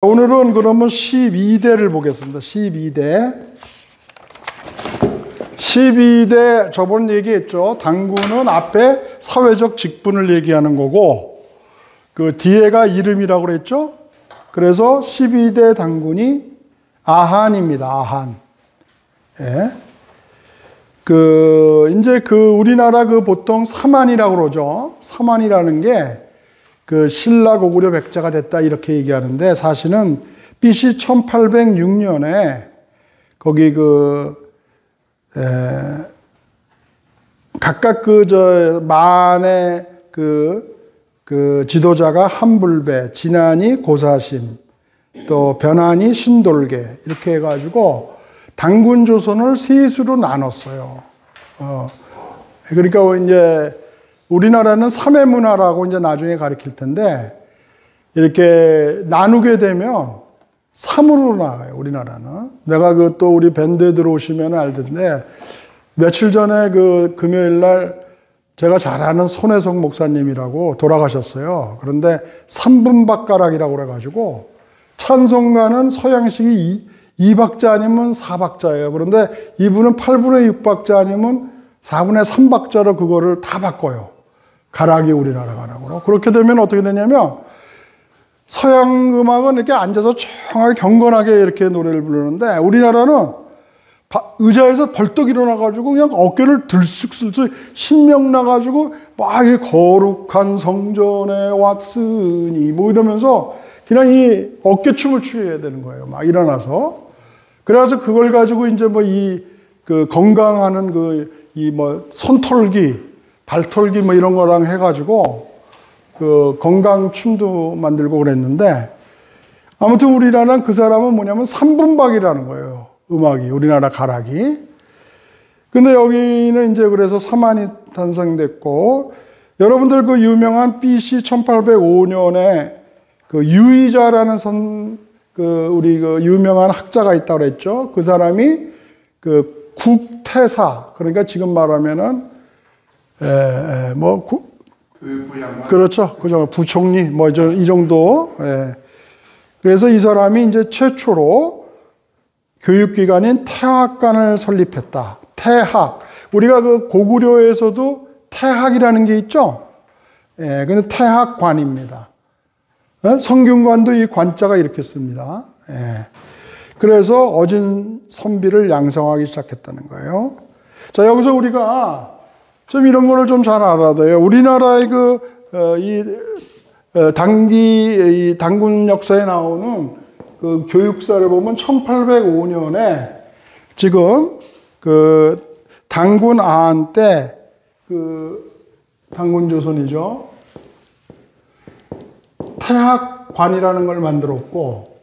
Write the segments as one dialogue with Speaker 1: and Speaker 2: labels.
Speaker 1: 오늘은 그러면 12대를 보겠습니다. 12대 저번 얘기했죠. 당군은 앞에 사회적 직분을 얘기하는 거고 그 뒤에가 이름이라고 그랬죠. 그래서 12대 당군이 아한입니다. 아한. 예. 이제 우리나라 보통 사만이라고 그러죠. 사만이라는 게 신라 고구려 백제가 됐다 이렇게 얘기하는데 사실은 BC 1806년에 거기 각각 만의 지도자가 한불배, 진안이 고사심, 또 변안이 신돌계 이렇게 해가지고 당군 조선을 셋으로 나눴어요. 그러니까 이제 우리나라는 삼회 문화라고 이제 나중에 가르칠 텐데 이렇게 나누게 되면 3으로 나가요. 우리나라는. 내가 또 우리 밴드에 들어오시면 알 텐데 며칠 전에 금요일 날 제가 잘 아는 손혜성 목사님이라고 돌아가셨어요. 그런데 3분박가락이라고 그래가지고 찬송가는 서양식이 2박자 아니면 4박자예요. 그런데 이분은 8분의 6박자 아니면 4분의 3박자로 그거를 다 바꿔요. 가락이 우리나라 가락으로. 그렇게 되면 어떻게 되냐면 서양 음악은 이렇게 앉아서 조용하게 경건하게 이렇게 노래를 부르는데 우리나라는 의자에서 벌떡 일어나가지고 그냥 어깨를 들쑥들쑥 신명 나가지고 막 거룩한 성전에 왔으니 뭐 이러면서 그냥 이 어깨춤을 추어야 되는 거예요. 막 일어나서. 그래서 그걸 가지고 이제 건강하는 손털기, 발털기 이런 거랑 해가지고 건강 춤도 만들고 그랬는데 아무튼 우리나라는 그 사람은 뭐냐면 3분박이라는 거예요. 음악이, 우리나라 가락이. 근데 여기는 이제 그래서 사만이 탄생됐고 여러분들 유명한 BC 1805년에 유의자라는 우리 유명한 학자가 있다고 그랬죠. 그 사람이 국태사, 그러니까 지금 말하면은 그렇죠. 그죠. 부총리, 이 정도. 예. 그래서 이 사람이 이제 최초로 교육기관인 태학관을 설립했다. 태학. 우리가 고구려에서도 태학이라는 게 있죠. 예. 근데 태학관입니다. 성균관도 이 관자가 이렇게 씁니다. 예. 그래서 어진 선비를 양성하기 시작했다는 거예요. 자, 여기서 우리가 좀 이런 거를 좀 잘 알아야 돼요. 우리나라의 당군 역사에 나오는 교육사를 보면 1805년에 지금 당군 아한 때 당군 조선이죠. 태학관이라는 걸 만들었고,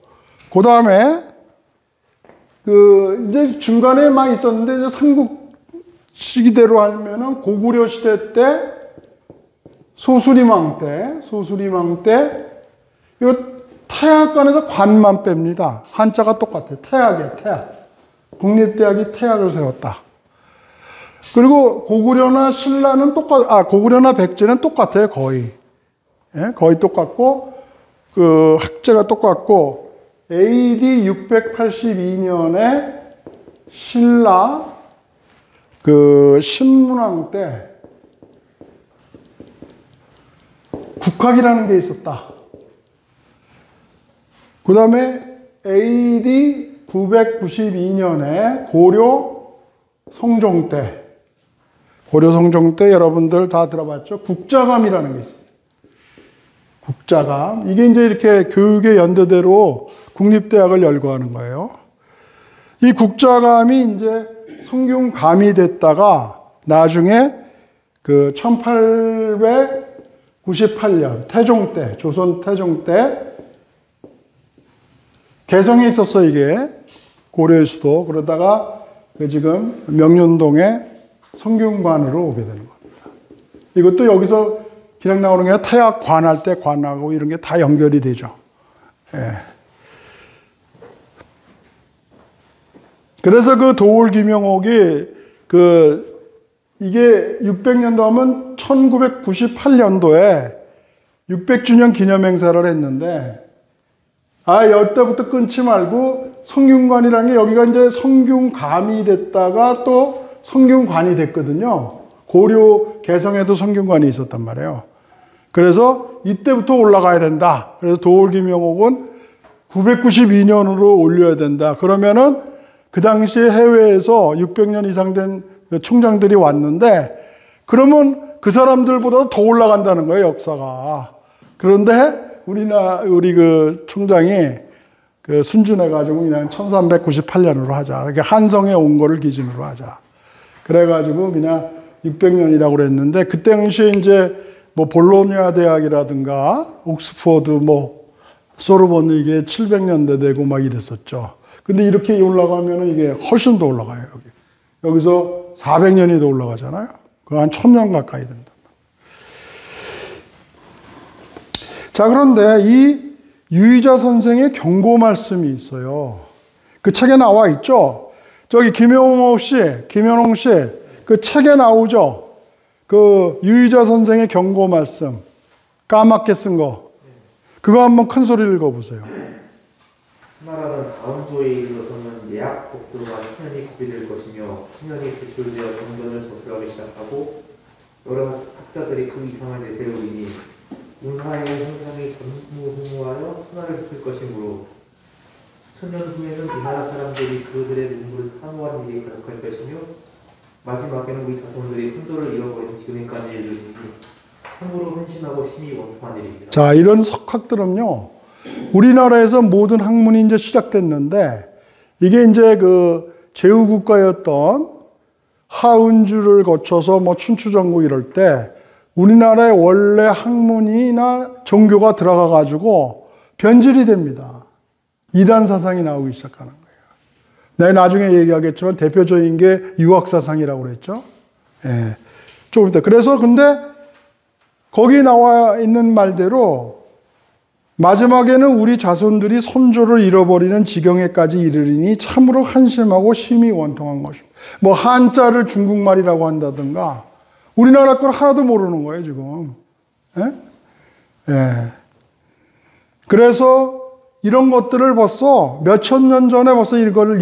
Speaker 1: 그 다음에 이제 중간에 막 있었는데 이제 삼국 시기대로 하면은 고구려 시대 때 소수리망 때 이 태학관에서 관만 뺍니다. 한자가 똑같아요. 태학이에요. 태학. 국립대학이 태학을 세웠다. 그리고 고구려나 신라는 고구려나 백제는 똑같아요. 거의. 예? 거의 똑같고 학제가 똑같고 AD 682년에 신라 신문왕 때 국학이라는 게 있었다. 그 다음에 AD 992년에 고려 성종 때 여러분들 다 들어봤죠? 국자감이라는 게 있었어요. 국자감. 이게 이제 이렇게 교육의 연대대로 국립대학을 열거하는 거예요. 이 국자감이 이제 성균감이 됐다가 나중에 1898년 태종 때, 조선 태종 때 개성에 있었어, 이게. 고려의 수도. 그러다가 지금 명륜동에 성균관으로 오게 되는 겁니다. 이것도 여기서 그냥 나오는 게 태학 관할 때 관하고 이런 게 다 연결이 되죠. 예. 그래서 도올 김영옥이 이게 600년도 하면 1998년도에 600주년 기념 행사를 했는데 이때부터 끊지 말고 성균관이라는 게 여기가 이제 성균감이 됐다가 또 성균관이 됐거든요. 고려 개성에도 성균관이 있었단 말이에요. 그래서 이때부터 올라가야 된다. 그래서 도올김영옥은 992년으로 올려야 된다. 그러면은 그 당시에 해외에서 600년 이상 된 총장들이 왔는데 그러면 그 사람들보다 더 올라간다는 거예요, 역사가. 그런데 우리 그 총장이 그 순진해가지고 그냥 1398년으로 하자. 그러니까 한성에 온 거를 기준으로 하자. 그래가지고 그냥 600년이라고 그랬는데 그 당시에 이제 뭐 볼로냐 대학이라든가 옥스퍼드 뭐 소르본 이게 700년대 되고 막 이랬었죠. 근데 이렇게 올라가면은 이게 훨씬 더 올라가요, 여기. 여기서 400년이 더 올라가잖아요. 그거 한 1000년 가까이 된다. 자, 그런데 이 유의자 선생의 경고 말씀이 있어요. 그 책에 나와 있죠? 저기 김현홍 씨, 그 책에 나오죠? 그 유의자 선생의 경고 말씀. 까맣게 쓴 거. 그거 한번 큰 소리를 읽어보세요.
Speaker 2: 나라는 다음 조에 이르러서는 예약 복도가 수년이 고비될 것이며 수년이 배출되어 정전을 저술하기 시작하고 여러 학자들이 그 이상을 내세우리니 운하의 형상이 전무후무하여 천하를 덮을 것이므로 수천 년 후에는 이 나라 사람들이 그들의 눈물을 사모하는 일이 가득할 것이며 마지막에는 우리 자손들이 선조를 잃어버린 지금까지 이르리니 참으로 헌신하고 심히 원통한 일입니다.
Speaker 1: 자, 이런 석학들은요, 우리나라에서 모든 학문이 이제 시작됐는데, 이게 이제 그 제후국가였던 하은주를 거쳐서 뭐 춘추전국 이럴 때, 우리나라의 원래 학문이나 종교가 들어가가지고 변질이 됩니다. 이단 사상이 나오기 시작하는 거예요. 내가 나중에 얘기하겠지만 대표적인 게 유학사상이라고 그랬죠. 예. 조금 이따. 그래서 근데 거기 나와 있는 말대로 마지막에는 우리 자손들이 선조를 잃어버리는 지경에까지 이르리니 참으로 한심하고 심히 원통한 것입니다. 뭐 한자를 중국말이라고 한다든가 우리나라 걸 하나도 모르는 거예요, 지금. 예? 예. 그래서 이런 것들을 벌써 몇천 년 전에 벌써 이걸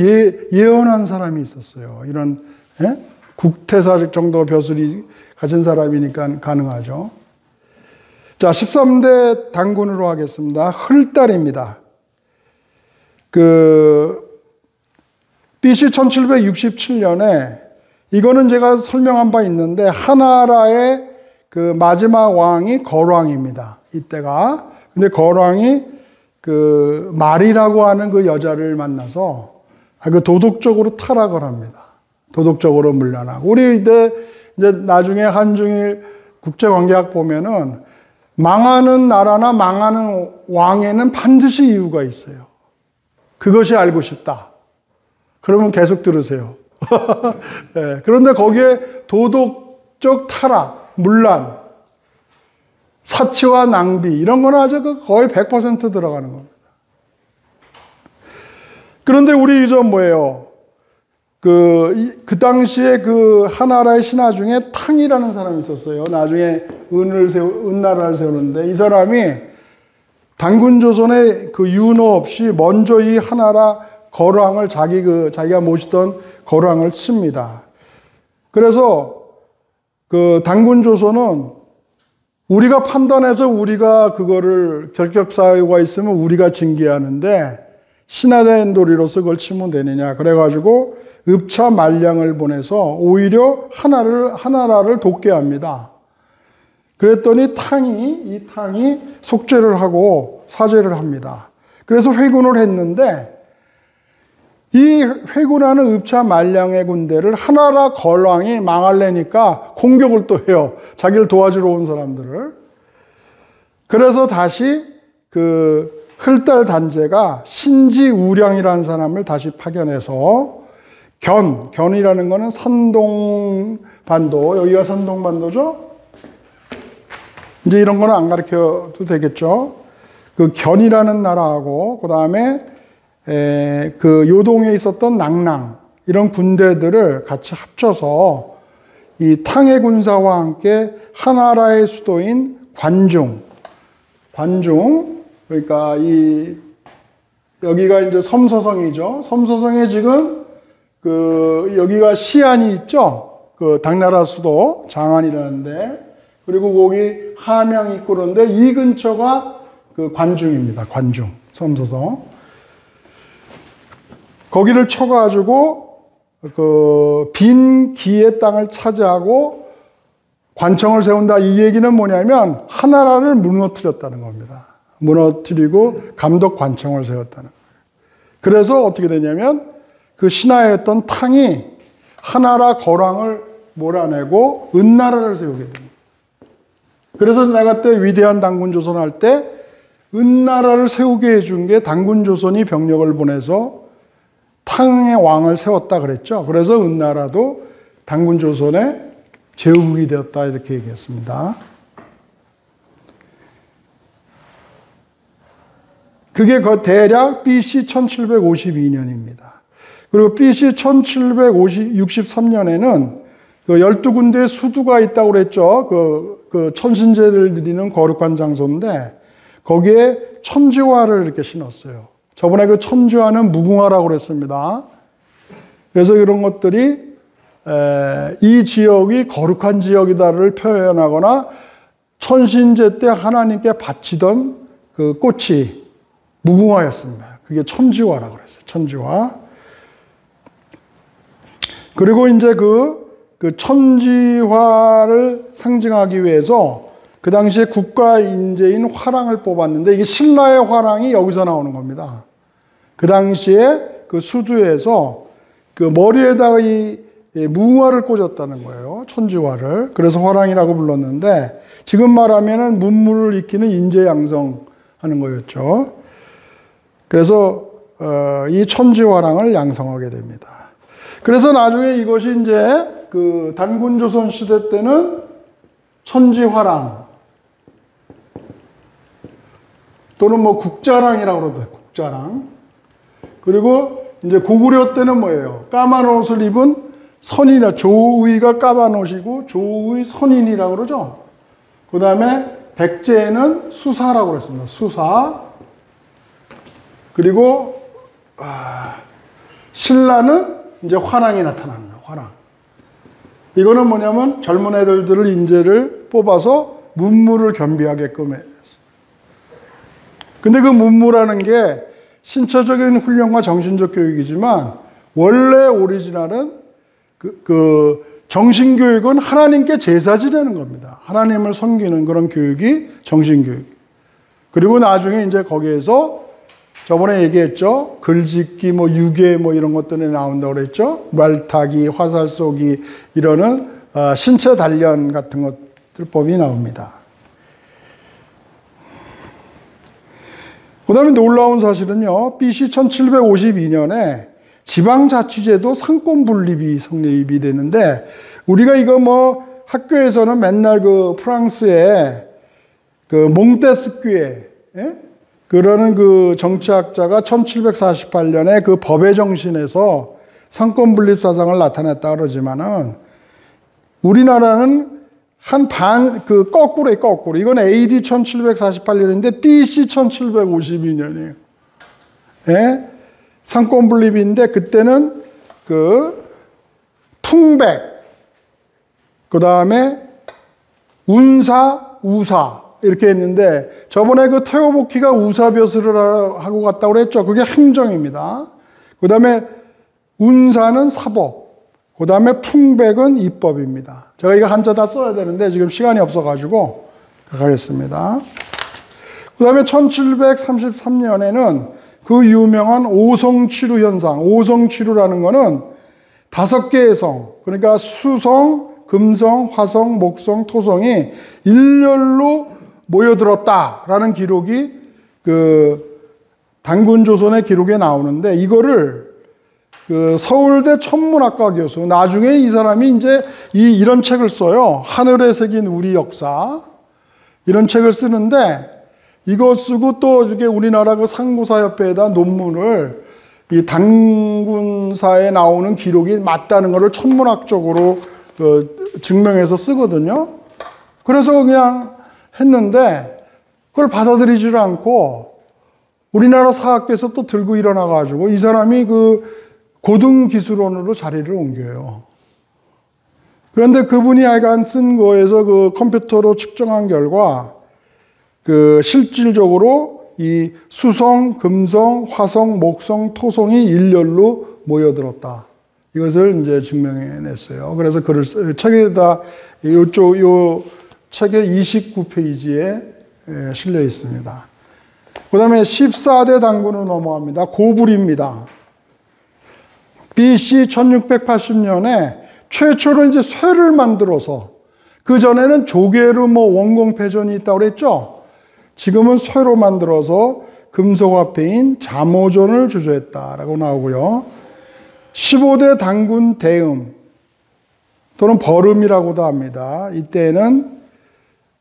Speaker 1: 예언한 사람이 있었어요. 이런, 예? 국태사직 정도 벼슬이 가진 사람이니까 가능하죠. 자, 13대 단군으로 하겠습니다. 흘달입니다. BC 1767년에 이거는 제가 설명한 바 있는데 하나라의 그 마지막 왕이 거왕입니다. 이때가. 근데 거왕이 그 말이라고 하는 그 여자를 만나서 그 도덕적으로 타락을 합니다. 도덕적으로 물러나고. 우리 이제 나중에 한중일 국제관계학 보면은 망하는 나라나 망하는 왕에는 반드시 이유가 있어요. 그것이 알고 싶다. 그러면 계속 들으세요. 네, 그런데 거기에 도덕적 타락, 문란, 사치와 낭비 이런 거는 아주 거의 100% 들어가는 겁니다. 그런데 우리 뭐예요? 그 당시에 그 하나라의 신하 중에 탕이라는 사람이 있었어요. 나중에 은나라를 세우는데 이 사람이 단군조선의 그 윤호 없이 먼저 이 하나라 거왕을 자기가 모시던 거왕을 칩니다. 그래서 그 단군조선은 우리가 판단해서 우리가 그거를 결격사유가 있으면 우리가 징계하는데 신하된 도리로서 그걸 치면 되느냐. 그래가지고 읍차 말량을 보내서 오히려 하나라를 돕게 합니다. 그랬더니 이 탕이 속죄를 하고 사죄를 합니다. 그래서 회군을 했는데 이 회군하는 읍차 말량의 군대를 하나라 거왕이 망할래니까 공격을 또 해요. 자기를 도와주러 온 사람들을. 그래서 다시 그 흘달 단제가 신지우량이라는 사람을 다시 파견해서 견이라는 거는 산동반도, 여기가 산동반도죠? 이제 이런 거는 안 가르쳐도 되겠죠? 그 견이라는 나라하고, 그 다음에 그 요동에 있었던 낭랑, 이런 군대들을 같이 합쳐서 이 탕해 군사와 함께 하나라의 수도인 관중, 그러니까 이 여기가 이제 섬서성이죠. 섬서성에 지금 여기가 시안이 있죠. 당나라 수도 장안이라는데, 그리고 거기 함양이 있고 그런데 이 근처가 관중입니다. 관중, 섬서성. 거기를 쳐가지고 빈 기의 땅을 차지하고 관청을 세운다. 이 얘기는 뭐냐면 하나라를 무너뜨렸다는 겁니다. 무너뜨리고 감독 관청을 세웠다는 거예요. 그래서 어떻게 되냐면 그 신하에 있던 탕이 하나라 거랑을 몰아내고 은나라를 세우게 됩니다. 그래서 내가 그때 위대한 단군조선 할 때 은나라를 세우게 해준 게 단군조선이 병력을 보내서 탕의 왕을 세웠다 그랬죠. 그래서 은나라도 단군조선의 제후국이 되었다 이렇게 얘기했습니다. 그게 대략 BC 1752년입니다. 그리고 BC 1763년에는 12군데의 수두가 있다고 그랬죠. 그 천신제를 드리는 거룩한 장소인데 거기에 천지화를 이렇게 신었어요. 저번에 그 천지화는 무궁화라고 그랬습니다. 그래서 이런 것들이 이 지역이 거룩한 지역이다를 표현하거나 천신제 때 하나님께 바치던 그 꽃이 무궁화였습니다. 그게 천지화라고 그랬어요. 천지화. 그리고 이제 그 천지화를 상징하기 위해서 그 당시에 국가 인재인 화랑을 뽑았는데 이게 신라의 화랑이 여기서 나오는 겁니다. 그 당시에 그 수두에서 그 머리에다가 이 무궁화를 꽂았다는 거예요. 천지화를. 그래서 화랑이라고 불렀는데 지금 말하면은 문물을 익히는 인재 양성하는 거였죠. 그래서 이 천지화랑을 양성하게 됩니다. 그래서 나중에 이것이 이제 그 단군조선 시대 때는 천지화랑 또는 뭐 국자랑이라고 그러더라고요. 국자랑. 그리고 이제 고구려 때는 뭐예요? 까만 옷을 입은 선인이나 조의가 까만 옷이고 조의 선인이라고 그러죠. 그 다음에 백제에는 수사라고 그랬습니다. 수사. 그리고 신라는 이제 화랑이 나타납니다. 화랑. 이거는 뭐냐면 젊은 애들을 인재를 뽑아서 문무를 겸비하게끔 했어요. 근데 그 문무라는 게 신체적인 훈련과 정신적 교육이지만 원래 오리지널은 그 정신교육은 하나님께 제사 지내는 겁니다. 하나님을 섬기는 그런 교육이 정신교육. 그리고 나중에 이제 거기에서 저번에 얘기했죠. 글짓기, 뭐 유괴, 뭐 이런 것들이 나온다고 그랬죠. 말 타기, 화살 쏘기 이러는 신체 단련 같은 것들법이 나옵니다. 그 다음에 놀라운 사실은요. BC 1752년에 지방자치제도 상권 분립이 성립이 되는데 우리가 이거 뭐 학교에서는 맨날 그 프랑스의 그 몽테스큐에 그러는 그 정치학자가 1748년에 그 법의 정신에서 상권 분립 사상을 나타냈다 그러지만은 우리나라는 한 거꾸로예요, 거꾸로. 이건 AD 1748년인데 BC 1752년이에요. 예? 상권 분립인데 그때는 그 풍백, 그 다음에 운사, 우사 이렇게 했는데 저번에 그 테오보키가 우사벼슬을 하고 갔다고 그랬죠. 그게 행정입니다. 그 다음에 운사는 사법, 그 다음에 풍백은 입법입니다. 제가 이거 한자 다 써야 되는데 지금 시간이 없어가지고 가겠습니다. 그 다음에 1733년에는 그 유명한 오성취루 현상, 오성취루라는 거는 5개의 성, 그러니까 수성, 금성, 화성, 목성, 토성이 일렬로 모여들었다라는 기록이 그 단군조선의 기록에 나오는데 이거를 그 서울대 천문학과 교수, 나중에 이 사람이 이제 이런 책을 써요. 하늘에 새긴 우리 역사. 이런 책을 쓰는데 이거 쓰고 또 이렇게 우리나라 그 상고사협회에다 논문을 이 단군사에 나오는 기록이 맞다는 것을 천문학적으로 증명해서 쓰거든요. 그래서 그냥 했는데 그걸 받아들이지를 않고 우리나라 사학교에서 또 들고 일어나가지고 이 사람이 그 고등기술원으로 자리를 옮겨요. 그런데 그분이 하여간 쓴 거에서 그 컴퓨터로 측정한 결과 그 실질적으로 이 수성, 금성, 화성, 목성, 토성이 일렬로 모여들었다. 이것을 이제 증명해냈어요. 그래서 책에다 요 책의 29페이지에 실려 있습니다. 그 다음에 14대 당군으로 넘어갑니다. 고불입니다. BC 1680년에 최초로 이제 쇠를 만들어서, 그 전에는 조개로 원공패전이 있다고 그랬죠? 지금은 쇠로 만들어서 금속화폐인 잠오존을 주조했다라고 나오고요. 15대 당군 대음 또는 버름이라고도 합니다. 이때는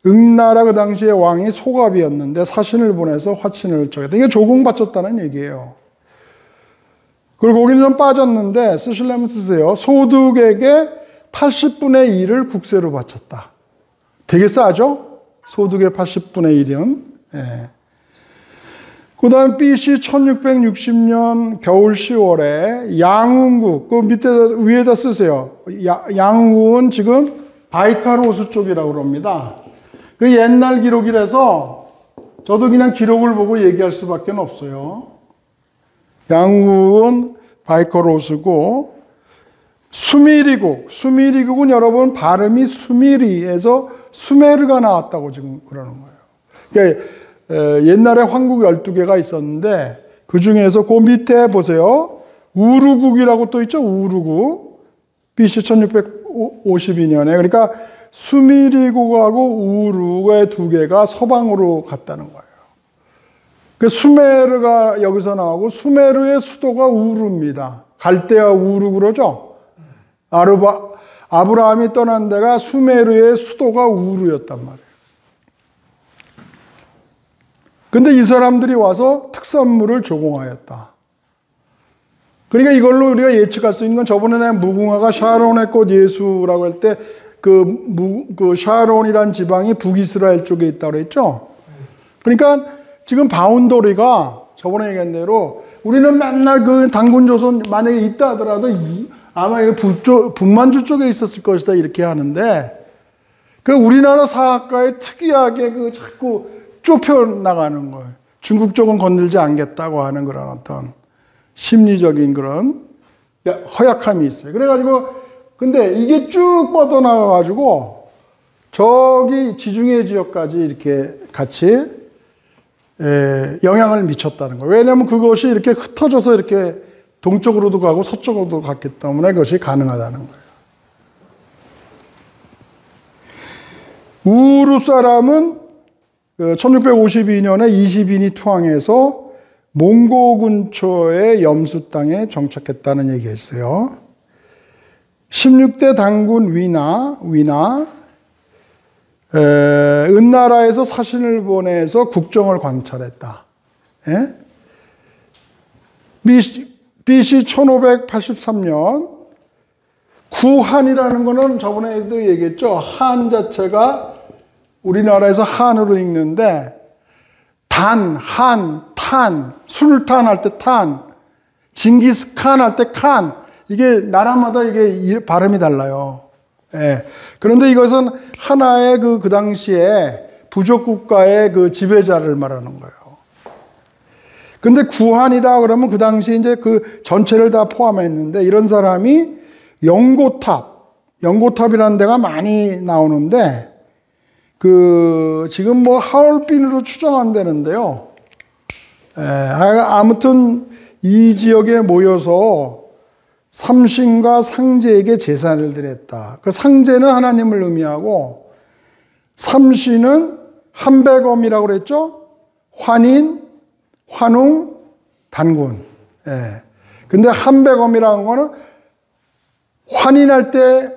Speaker 1: 응나라 그 당시의 왕이 소갑이었는데 사신을 보내서 화친을 쪼갰다. 이게 조공바쳤다는 얘기예요. 그리고 거기는 좀 빠졌는데 쓰시려면 쓰세요. 소득액의 80분의 1을 국세로 바쳤다. 되게 싸죠? 소득의 80분의 1은. 예. 그 다음 BC 1660년 겨울 10월에 양웅국, 그 밑에 위에다 쓰세요. 양웅국은 지금 바이칼 호수 쪽이라고 그럽니다. 그 옛날 기록이라서 저도 그냥 기록을 보고 얘기할 수밖에 없어요. 양웅국은 바이칼 호수고, 수미리국은 여러분 발음이 수미리에서 수메르가 나왔다고 지금 그러는 거예요. 그러니까 옛날에 황국 12개가 있었는데 그 중에서 그 밑에 보세요. 우루국이라고 또 있죠. 우루국. BC 1652년에. 그러니까 수미리국하고 우루의 두 개가 서방으로 갔다는 거예요. 그 수메르가 여기서 나오고 수메르의 수도가 우루입니다. 갈대아 우루 그러죠. 아브라함이 떠난 데가 수메르의 수도가 우루였단 말이에요. 근데 이 사람들이 와서 특산물을 조공하였다. 그러니까 이걸로 우리가 예측할 수 있는 건 저번에 무궁화가 샤론의 꽃 예수라고 할 때 그 샤론이란 지방이 북이스라엘 쪽에 있다고 했죠. 그러니까 지금 바운더리가 저번에 얘기한 대로 우리는 맨날 그 당군조선 만약에 있다 하더라도 아마 북만주 쪽에 있었을 것이다 이렇게 하는데, 그 우리나라 사학가에 특이하게 그 자꾸 좁혀 나가는 거예요. 중국 쪽은 건들지 않겠다고 하는 그런 어떤 심리적인 그런 허약함이 있어요. 그래가지고 근데 이게 쭉 뻗어나가가지고 저기 지중해 지역까지 이렇게 같이 영향을 미쳤다는 거예요. 왜냐하면 그것이 이렇게 흩어져서 이렇게 동쪽으로도 가고 서쪽으로도 갔기 때문에 그것이 가능하다는 거예요. 우루 사람은 1652년에 20인이 투항해서 몽고 근처의 염수 땅에 정착했다는 얘기했어요. 16대 당군 위나 은나라에서 사신을 보내서 국정을 관찰했다. 예? BC 1583년 구한이라는 거는 저번에도 얘기했죠. 한 자체가 우리나라에서 한으로 읽는데 단, 한, 탄, 술탄 할 때 탄, 징기스칸 할 때 칸, 이게 나라마다 이게 발음이 달라요. 예. 그런데 이것은 하나의 그 당시에 부족 국가의 그 지배자를 말하는 거예요. 근데 구한이다 그러면 그 당시에 이제 그 전체를 다 포함했는데, 이런 사람이 영고탑이라는 데가 많이 나오는데, 지금 하얼빈으로 추정한다는데요. 아무튼 이 지역에 모여서 삼신과 상제에게 제사를 드렸다. 그 상제는 하나님을 의미하고, 삼신은 한백엄이라고 그랬죠? 환인, 환웅, 단군. 근데 한백엄이라는 거는 환인할 때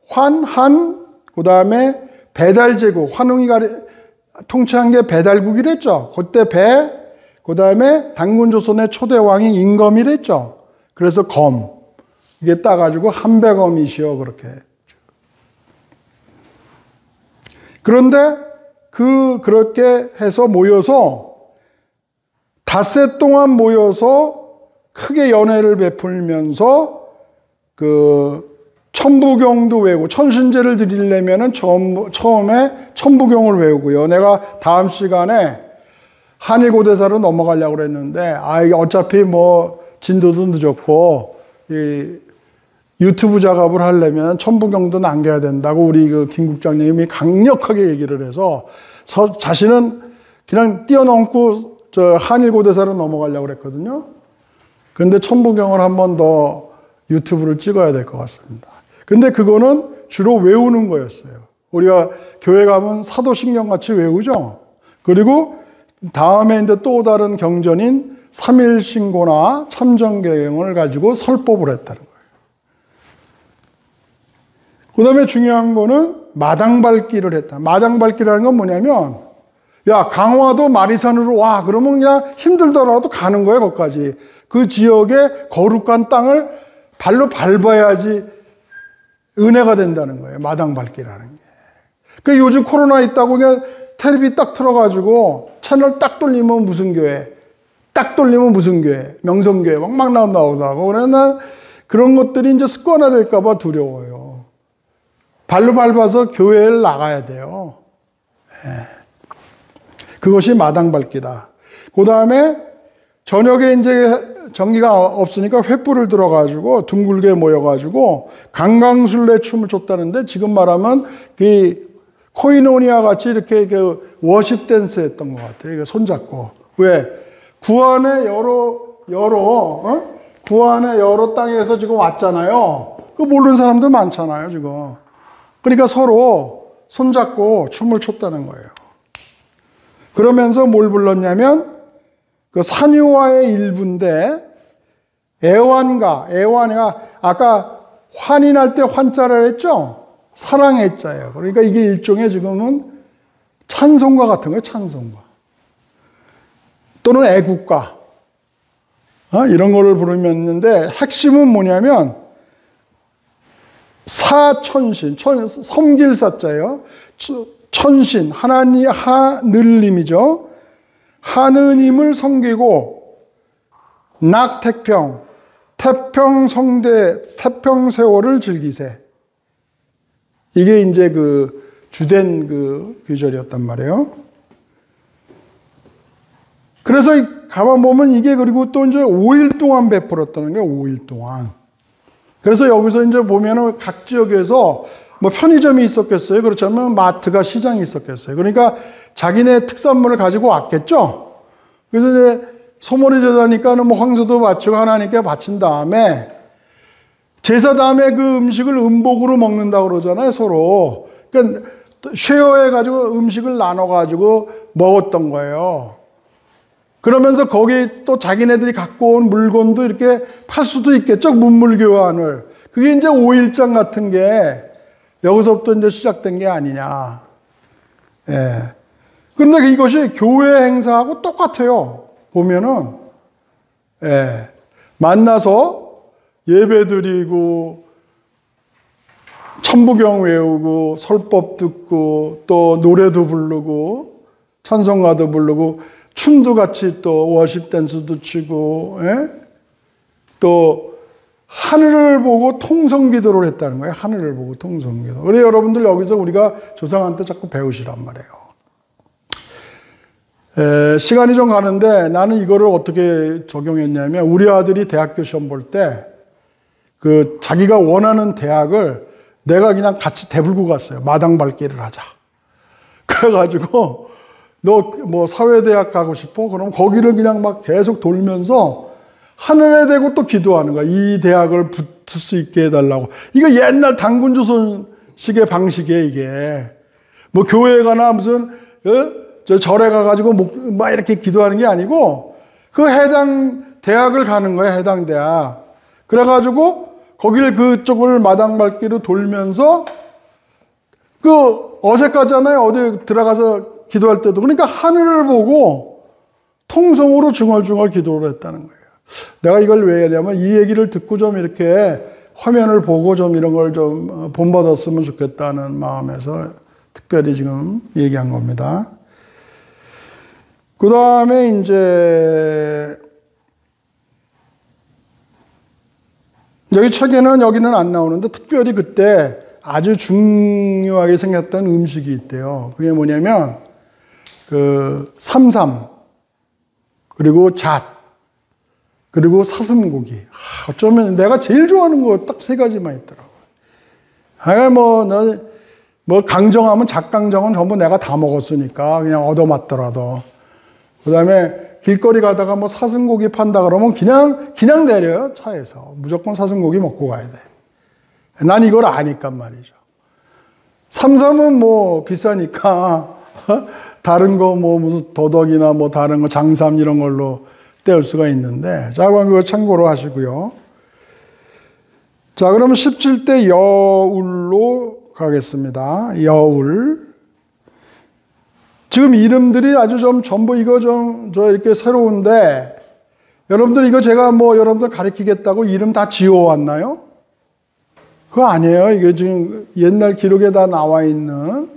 Speaker 1: 한, 그 다음에 배달제국, 환웅이 통치한 게 배달국이랬죠. 그때 그 다음에 단군조선의 초대왕이 임검이랬죠. 그래서 검. 이게 따가지고 한백엄이시여, 그렇게. 그런데 그렇게 해서 모여서 닷새 동안 모여서 크게 연회를 베풀면서 그 천부경도 외우고, 천신제를 드리려면은 처음에 천부경을 외우고요. 내가 다음 시간에 한일고대사로 넘어가려고 그랬는데, 이게 어차피 뭐 진도도 늦었고, 이 유튜브 작업을 하려면 천부경도 남겨야 된다고 우리 그 김 국장님이 강력하게 얘기를 해서 자신은 그냥 뛰어넘고 저 한일고대사로 넘어가려고 그랬거든요. 근데 천부경을 한 번 더 유튜브를 찍어야 될 것 같습니다. 근데 그거는 주로 외우는 거였어요. 우리가 교회 가면 사도신경 같이 외우죠. 그리고 다음에 이제 또 다른 경전인 삼일신고나 참정경을 가지고 설법을 했다는 거예요. 그 다음에 중요한 거는 마당밟기를 했다. 마당밟기라는 건 뭐냐면, 야, 강화도 마리산으로 와. 그러면 그냥 힘들더라도 가는 거예요, 거기까지. 그 지역의 거룩한 땅을 발로 밟아야지 은혜가 된다는 거예요. 마당밟기라는 게. 그 요즘 코로나 있다고 그냥 텔레비 딱 틀어가지고 채널 딱 돌리면 무슨 교회, 딱 돌리면 무슨 교회, 명성교회 막 나오더라고. 그래서 난 그런 것들이 이제 습관화 될까봐 두려워요. 발로 밟아서 교회를 나가야 돼요. 그것이 마당밟기다. 그 다음에 저녁에 이제 전기가 없으니까 횃불을 들어가지고 둥글게 모여가지고 강강술래 춤을 췄다는데, 지금 말하면 그 코이노니아 같이 이렇게 그 워십 댄스 했던 것 같아요. 이거 손잡고. 왜? 구한의 구한의 여러 땅에서 지금 왔잖아요. 그 모르는 사람들 많잖아요, 지금. 그러니까 서로 손잡고 춤을 췄다는 거예요. 그러면서 뭘 불렀냐면, 그 산유화의 일부인데, 애완가, 아까 환이 날 때 환자를 했죠? 사랑의 자예요. 그러니까 이게 일종의 지금은 찬송가 같은 거예요, 찬송가. 또는 애국가. 이런 거를 부르면는데, 핵심은 뭐냐면, 사천신, 섬길 사자예요. 천신, 하나님, 하늘님이죠. 하느님을 섬기고, 낙태평, 태평성대, 태평세월을 즐기세. 이게 이제 그 주된 그 규절이었단 말이에요. 그래서 가만 보면 이게, 그리고 또 이제 5일 동안 베풀었다는 게 5일 동안. 그래서 여기서 이제 보면은 각 지역에서 뭐 편의점이 있었겠어요. 그렇지 않으면 마트가, 시장이 있었겠어요. 그러니까 자기네 특산물을 가지고 왔겠죠. 그래서 이제 소머리 제사니까는 뭐 황소도 바치고 하나님께 바친 다음에, 제사 다음에 그 음식을 음복으로 먹는다고 그러잖아요, 서로. 그러니까 쉐어해가지고 음식을 나눠가지고 먹었던 거예요. 그러면서 거기 또 자기네들이 갖고 온 물건도 이렇게 팔 수도 있겠죠, 문물 교환을. 그게 이제 5일장 같은 게 여기서부터 이제 시작된 게 아니냐. 예. 그런데 이것이 교회 행사하고 똑같아요. 보면은, 예. 만나서 예배 드리고, 천부경 외우고, 설법 듣고, 또 노래도 부르고, 찬송가도 부르고, 춤도 같이 또 워십 댄스도 추고, 예? 또 하늘을 보고 통성 기도를 했다는 거예요. 하늘을 보고 통성 기도. 그래 여러분들 여기서 우리가 조상한테 자꾸 배우시란 말이에요. 시간이 좀 가는데 나는 이거를 어떻게 적용했냐면, 우리 아들이 대학교 시험 볼 때 그 자기가 원하는 대학을 내가 그냥 같이 대불고 갔어요. 마당 밟기를 하자. 그래가지고 너 뭐 사회대학 가고 싶어? 그럼 거기를 그냥 막 계속 돌면서 하늘에 대고 또 기도하는 거야. 이 대학을 붙을 수 있게 해달라고. 이거 옛날 당군조선식의 방식이에요, 이게. 뭐 교회 가나 무슨 저 절에 가가지고 막 이렇게 기도하는 게 아니고, 그 해당 대학을 가는 거야, 해당 대학. 그래가지고 거기를 그쪽을 마당 밟기로 돌면서, 그 어색하잖아요, 어디 들어가서 기도할 때도. 그러니까 하늘을 보고 통성으로 중얼중얼 기도를 했다는 거예요. 내가 이걸 왜 하냐면, 이 얘기를 듣고 좀 이렇게 화면을 보고 좀 이런 걸 좀 본받았으면 좋겠다는 마음에서 특별히 지금 얘기한 겁니다. 그 다음에 이제 여기 책에는 여기는 안 나오는데 특별히 그때 아주 중요하게 생겼던 음식이 있대요. 그게 뭐냐면 그 삼삼 그리고 잣 그리고 사슴고기. 어쩌면 내가 제일 좋아하는 거 딱 세 가지만 있더라고요. 뭐 강정하면 잣강정은 전부 내가 다 먹었으니까 그냥 얻어맞더라도. 그 다음에 길거리 가다가 뭐 사슴고기 판다 그러면 그냥 내려요, 차에서. 무조건 사슴고기 먹고 가야 돼. 난 이걸 아니까 말이죠. 삼삼은 뭐 비싸니까 다른 거 뭐 무슨 도덕이나 뭐 다른 거 장삼 이런 걸로 때울 수가 있는데, 자, 그거 참고로 하시고요. 자, 그럼 17대 여울로 가겠습니다. 여울. 지금 이름들이 아주 전부 이거 저 이렇게 새로운데, 여러분들 이거 제가 뭐 여러분들 가르치겠다고 이름 다 지어왔나요? 그거 아니에요. 이게 지금 옛날 기록에 다 나와 있는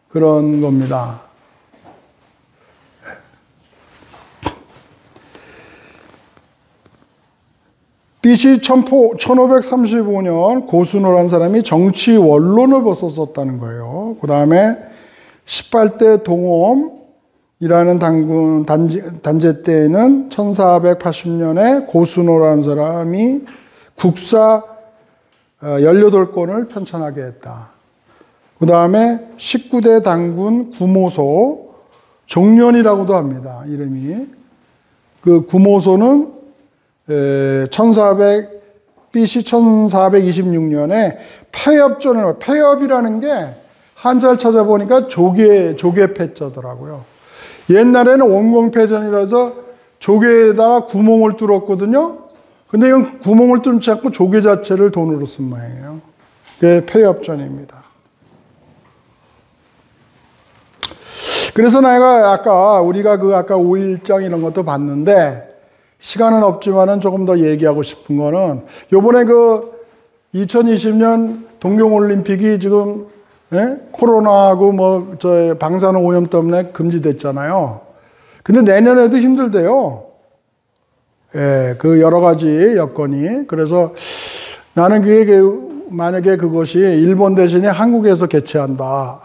Speaker 1: 그런 겁니다. BC 1535년 고순호라는 사람이 정치 원론을 벌써 썼다는 거예요. 그 다음에 18대 동홈이라는 단제 때에는 1480년에 고순호라는 사람이 국사 18권을 편찬하게 했다. 그 다음에 19대 당군 구모소, 종련이라고도 합니다. 이름이. 그 구모소는 BC 1426년에 폐업전을, 폐업이라는 게 한자를 찾아보니까 조개 패자더라고요. 옛날에는 원공패전이라서 조개에다가 구멍을 뚫었거든요. 근데 이건 구멍을 뚫지 않고 조개 자체를 돈으로 쓴 모양이에요. 그게 폐업전입니다. 그래서 내가 우리가 아까 5일장 이런 것도 봤는데, 시간은 없지만은 조금 더 얘기하고 싶은 거는, 요번에 2020년 동경올림픽이 지금, 코로나하고 방사능 오염 때문에 금지됐잖아요. 근데 내년에도 힘들대요. 그 여러 가지 여건이. 그래서 나는 만약에 그것이 일본 대신에 한국에서 개최한다,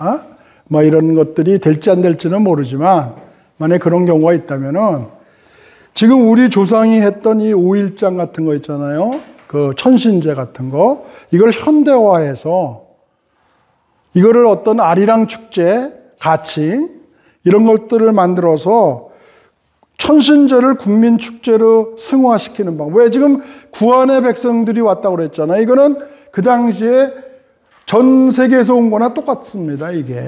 Speaker 1: 뭐 이런 것들이 될지 안 될지는 모르지만, 만약에 그런 경우가 있다면은, 지금 우리 조상이 했던 이 5일장 같은 거 있잖아요. 그 천신제 같은 거. 이걸 현대화해서 이거를 어떤 아리랑 축제, 가칭 이런 것들을 만들어서 천신제를 국민 축제로 승화시키는 방법. 왜 지금 구한의 백성들이 왔다고 그랬잖아요. 이거는 그 당시에 전 세계에서 온 거나 똑같습니다, 이게.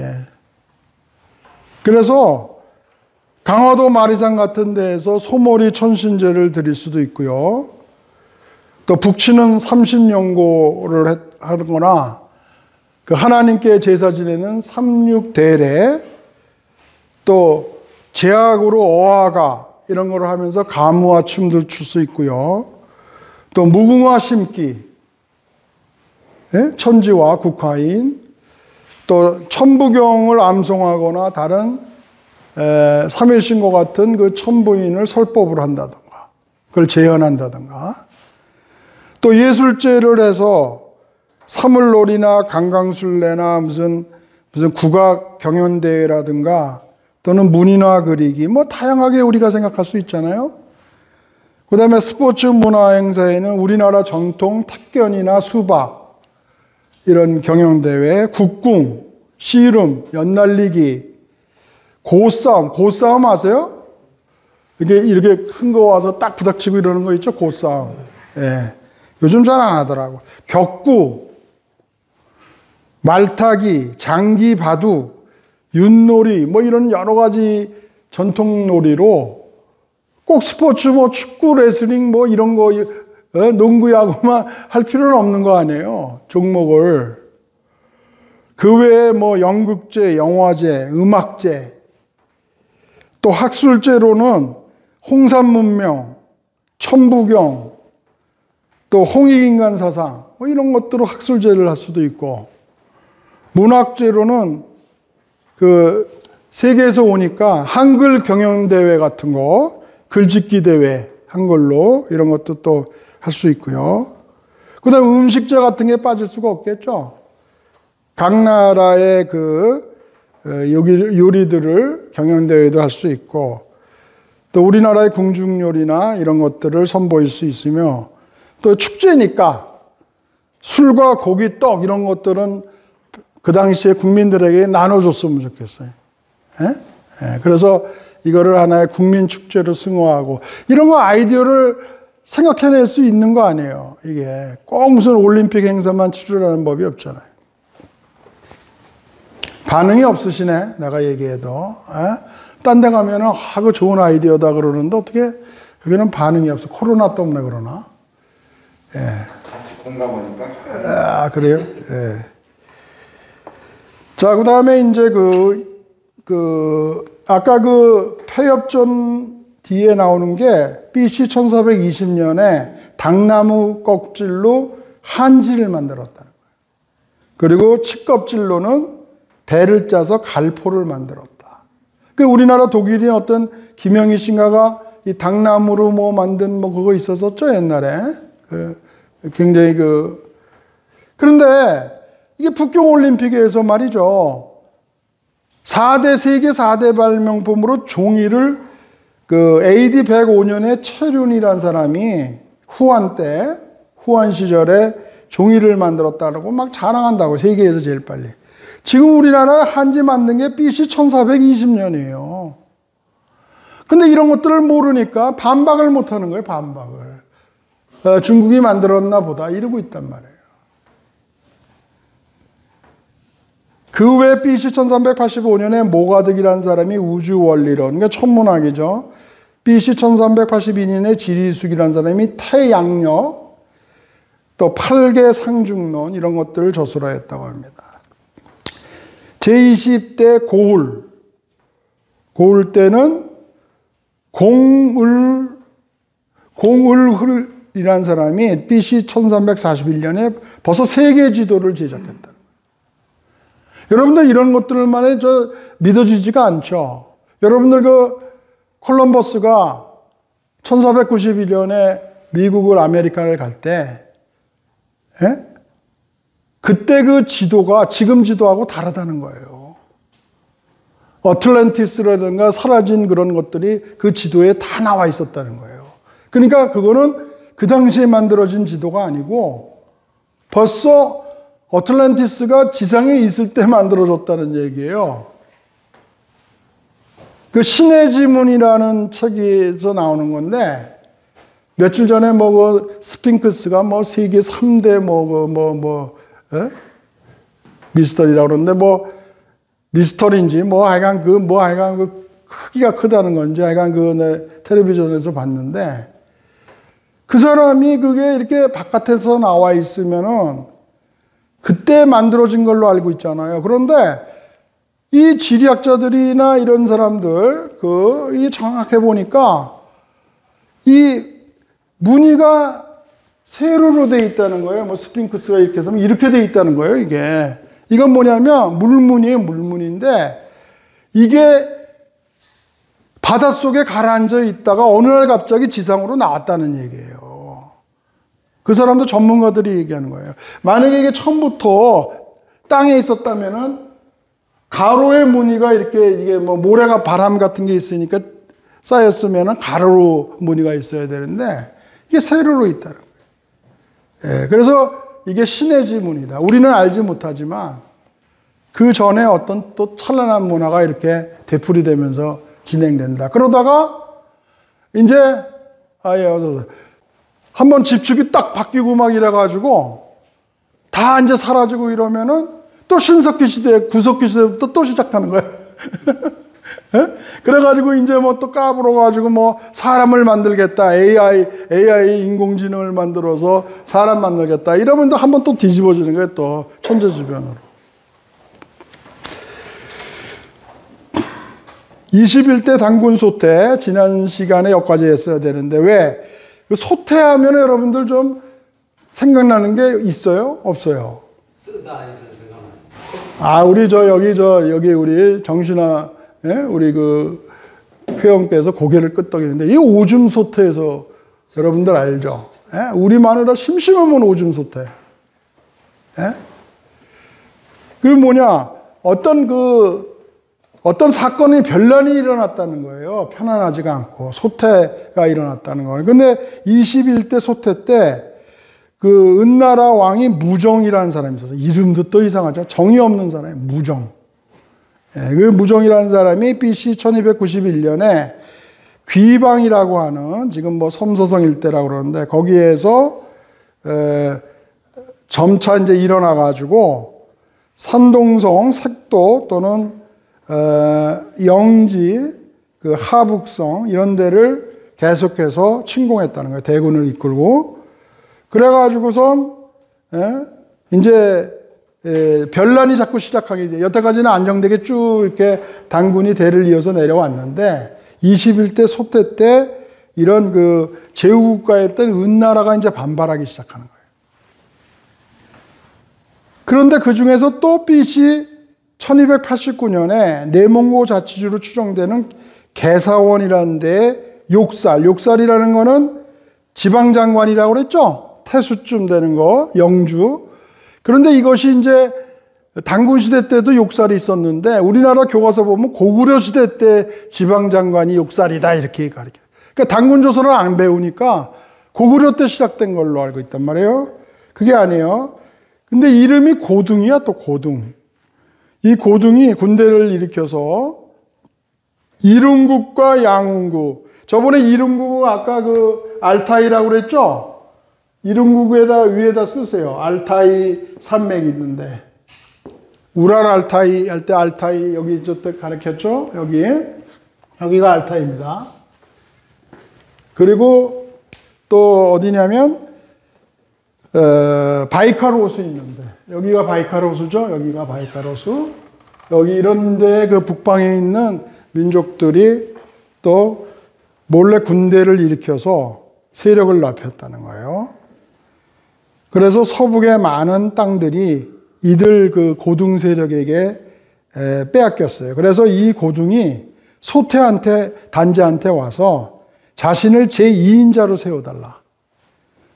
Speaker 1: 그래서 강화도 마리산 같은 데에서 소몰이 천신제를 드릴 수도 있고요. 또 북치는 삼신연고를 하거나 그 하나님께 제사 지내는 삼육대례, 또 제약으로 어화가 이런 거를 하면서 가무와 춤도 출 수 있고요. 또 무궁화 심기, 천지와 국화인, 또 천부경을 암송하거나 다른 삼일신고 같은 그 천부인을 설법을 한다든가, 그걸 재현한다든가, 또 예술제를 해서 사물놀이나 강강술래나 무슨 국악 경연대회라든가 또는 문인화 그리기, 뭐 다양하게 우리가 생각할 수 있잖아요. 그 다음에 스포츠 문화 행사에는 우리나라 전통 택견이나 수박 이런 경연대회, 국궁, 씨름, 연날리기, 고싸움 아세요? 이렇게 큰 거 와서 딱 부닥치고 이러는 거 있죠? 고싸움. 예. 요즘 잘 안 하더라고. 격구, 말타기, 장기 바둑, 윷놀이, 뭐 이런 여러 가지 전통 놀이로 꼭 스포츠, 뭐 축구, 레슬링, 뭐 이런 거, 농구, 야구만 할 필요는 없는 거 아니에요. 종목을. 그 외에 뭐 연극제, 영화제, 음악제, 또 학술제로는 홍산문명, 천부경, 또 홍익인간 사상, 뭐 이런 것들로 학술제를 할 수도 있고, 문학제로는 그 세계에서 오니까 한글 경영대회 같은 거, 글짓기 대회, 한글로 이런 것도 또 할 수 있고요. 그 다음 음식제 같은 게 빠질 수가 없겠죠. 각 나라의 그 요리들을 경영대회도 할 수 있고, 또 우리나라의 궁중요리나 이런 것들을 선보일 수 있으며, 또 축제니까 술과 고기, 떡 이런 것들은 그 당시에 국민들에게 나눠줬으면 좋겠어요. 그래서 이거를 하나의 국민 축제로 승화하고, 이런 거 아이디어를 생각해낼 수 있는 거 아니에요. 이게 꼭 무슨 올림픽 행사만 치르라는 법이 없잖아요. 반응이 없으시네, 내가 얘기해도. 딴 데 가면은 그 좋은 아이디어다 그러는데 어떻게 여기는 반응이 없어. 코로나 때문에 그러나.
Speaker 3: 같이 공감하니까.
Speaker 1: 그래요? 자, 그 다음에 이제 아까 폐엽전 뒤에 나오는 게 BC 1420년에 당나무 껍질로 한지를 만들었다는 거예요. 그리고 칡껍질로는 배를 짜서 갈포를 만들었다. 우리나라 독일인 어떤 김영희 씨인가가 이 당나무로 만든 그거 있었었죠, 옛날에. 굉장히 그런데 이게 북경올림픽에서 말이죠. 세계 4대 발명품으로 종이를 AD 105년에 최륜이라는 사람이 후한 시절에 종이를 만들었다고 막 자랑한다고, 세계에서 제일 빨리. 지금 우리나라에 한지 만든 게 BC 1420년이에요. 근데 이런 것들을 모르니까 반박을 못 하는 거예요, 반박을. 중국이 만들었나 보다, 이러고 있단 말이에요. 그 외에 BC 1385년에 모가득이라는 사람이 우주원리론, 그러니까 천문학이죠. BC 1382년에 지리숙이라는 사람이 태양력, 또 8개 상중론 이런 것들을 저술하였다고 합니다. 제20대 고울 때는 공을이라는 사람이 BC 1341년에 벌써 세계 지도를 제작했다. 여러분들 이런 것들만에 믿어지지가 않죠. 여러분들 콜럼버스가 1491년에 미국을 아메리카를 갈 때, 그때 그 지도가 지금 지도하고 다르다는 거예요. 어틀란티스라든가 사라진 그런 것들이 그 지도에 다 나와 있었다는 거예요. 그러니까 그거는 그 당시에 만들어진 지도가 아니고 벌써 어틀란티스가 지상에 있을 때 만들어졌다는 얘기예요. 신의 지문이라는 책에서 나오는 건데, 며칠 전에 스핑크스가 세계 3대 미스터리라고 그러는데, 미스터리인지, 하여간 크기가 크다는 건지, 하여간 텔레비전에서 봤는데, 그 사람이 그게 이렇게 바깥에서 나와 있으면은, 그때 만들어진 걸로 알고 있잖아요. 그런데, 이 지리학자들이나 이런 사람들, 이 정확해 보니까, 이 무늬가 세로로 돼 있다는 거예요. 스핑크스가 이렇게 해서 이렇게 돼 있다는 거예요, 이게. 이건 뭐냐면, 물무늬예요, 물무늬인데, 이게 바닷속에 가라앉아 있다가 어느 날 갑자기 지상으로 나왔다는 얘기예요. 그 사람도 전문가들이 얘기하는 거예요. 만약에 이게 처음부터 땅에 있었다면은, 가로의 무늬가 이게 모래가 바람 같은 게 있으니까 쌓였으면 가로로 무늬가 있어야 되는데, 이게 세로로 있다는 거예요. 그래서 이게 신의 지문이다. 우리는 알지 못하지만, 그 전에 어떤 또 찬란한 문화가 이렇게 되풀이되면서 진행된다. 그러다가, 이제, 한번 집축이 딱 바뀌고 막 이래가지고, 다 이제 사라지고 이러면은, 또 신석기 시대, 구석기 시대부터 또 시작하는 거예요. 그래가지고 이제 또 까불어가지고 사람을 만들겠다. AI 인공지능을 만들어서 사람 만들겠다. 이러면 또 한번 또 뒤집어지는 거예요. 또 천재지변으로. 21대 단군 소태, 지난 시간에 여기까지 했어야 되는데, 왜? 소태하면 여러분들 좀 생각나는 게 있어요? 없어요?
Speaker 4: 쓰다 이런 생각은.
Speaker 1: 여기 우리 정신아 예? 우리 그 회원께서 고개를 끄덕이는데 이 오줌 소태에서 여러분들 알죠? 예? 우리 마누라 심심하면 오줌 소태. 예? 그 뭐냐? 어떤 사건이 변란이 일어났다는 거예요. 편안하지가 않고 소태가 일어났다는 거예요. 근데 21대 소태 때 그 은나라 왕이 무정이라는 사람이 있어서 이름도 또 이상하죠. 정이 없는 사람이 무정. 예, 그 무정이라는 사람이 BC 1291년에 귀방이라고 하는 지금 뭐 섬서성 일대라고 그러는데 거기에서 점차 이제 일어나 가지고 산동성, 색도 또는 영지, 그 하북성 이런 데를 계속해서 침공했다는 거예요. 대군을 이끌고. 그래가지고선 이제 변란이 자꾸 시작하게 이제 여태까지는 안정되게 쭉 이렇게 단군이 대를 이어서 내려왔는데 21대 소태 때 이런 그 제후국가였던 은나라가 이제 반발하기 시작하는 거예요. 그런데 그 중에서 또 BC 1289년에 내몽고 자치주로 추정되는 개사원이라는 데에 욕살이라는 거는 지방장관이라고 그랬죠? 태수쯤 되는 거, 영주. 그런데 이것이 이제 단군 시대 때도 욕살이 있었는데 우리나라 교과서 보면 고구려 시대 때 지방장관이 욕살이다 이렇게 가르쳐요. 그러니까 단군 조선을 안 배우니까 고구려 때 시작된 걸로 알고 있단 말이에요. 그게 아니에요. 근데 이름이 고둥이야, 또 고둥. 이 고둥이 군대를 일으켜서 이릉국과 양웅국. 저번에 이릉국 아까 그 알타이라고 그랬죠? 이릉국에다 위에다 쓰세요. 알타이 산맥이 있는데. 우랄 알타이 할 때 알타이 여기 저때 가르쳤죠? 여기가 알타이입니다. 그리고 또 어디냐면 바이카르호수 있는데 여기가 바이카르호수죠. 여기가 바이카르호수. 여기 이런데 그 북방에 있는 민족들이 또 몰래 군대를 일으켜서 세력을 넓혔다는 거예요. 그래서 서북의 많은 땅들이 이들 그 고둥 세력에게 빼앗겼어요. 그래서 이 고둥이 단제한테 와서 자신을 제2인자로 세워달라.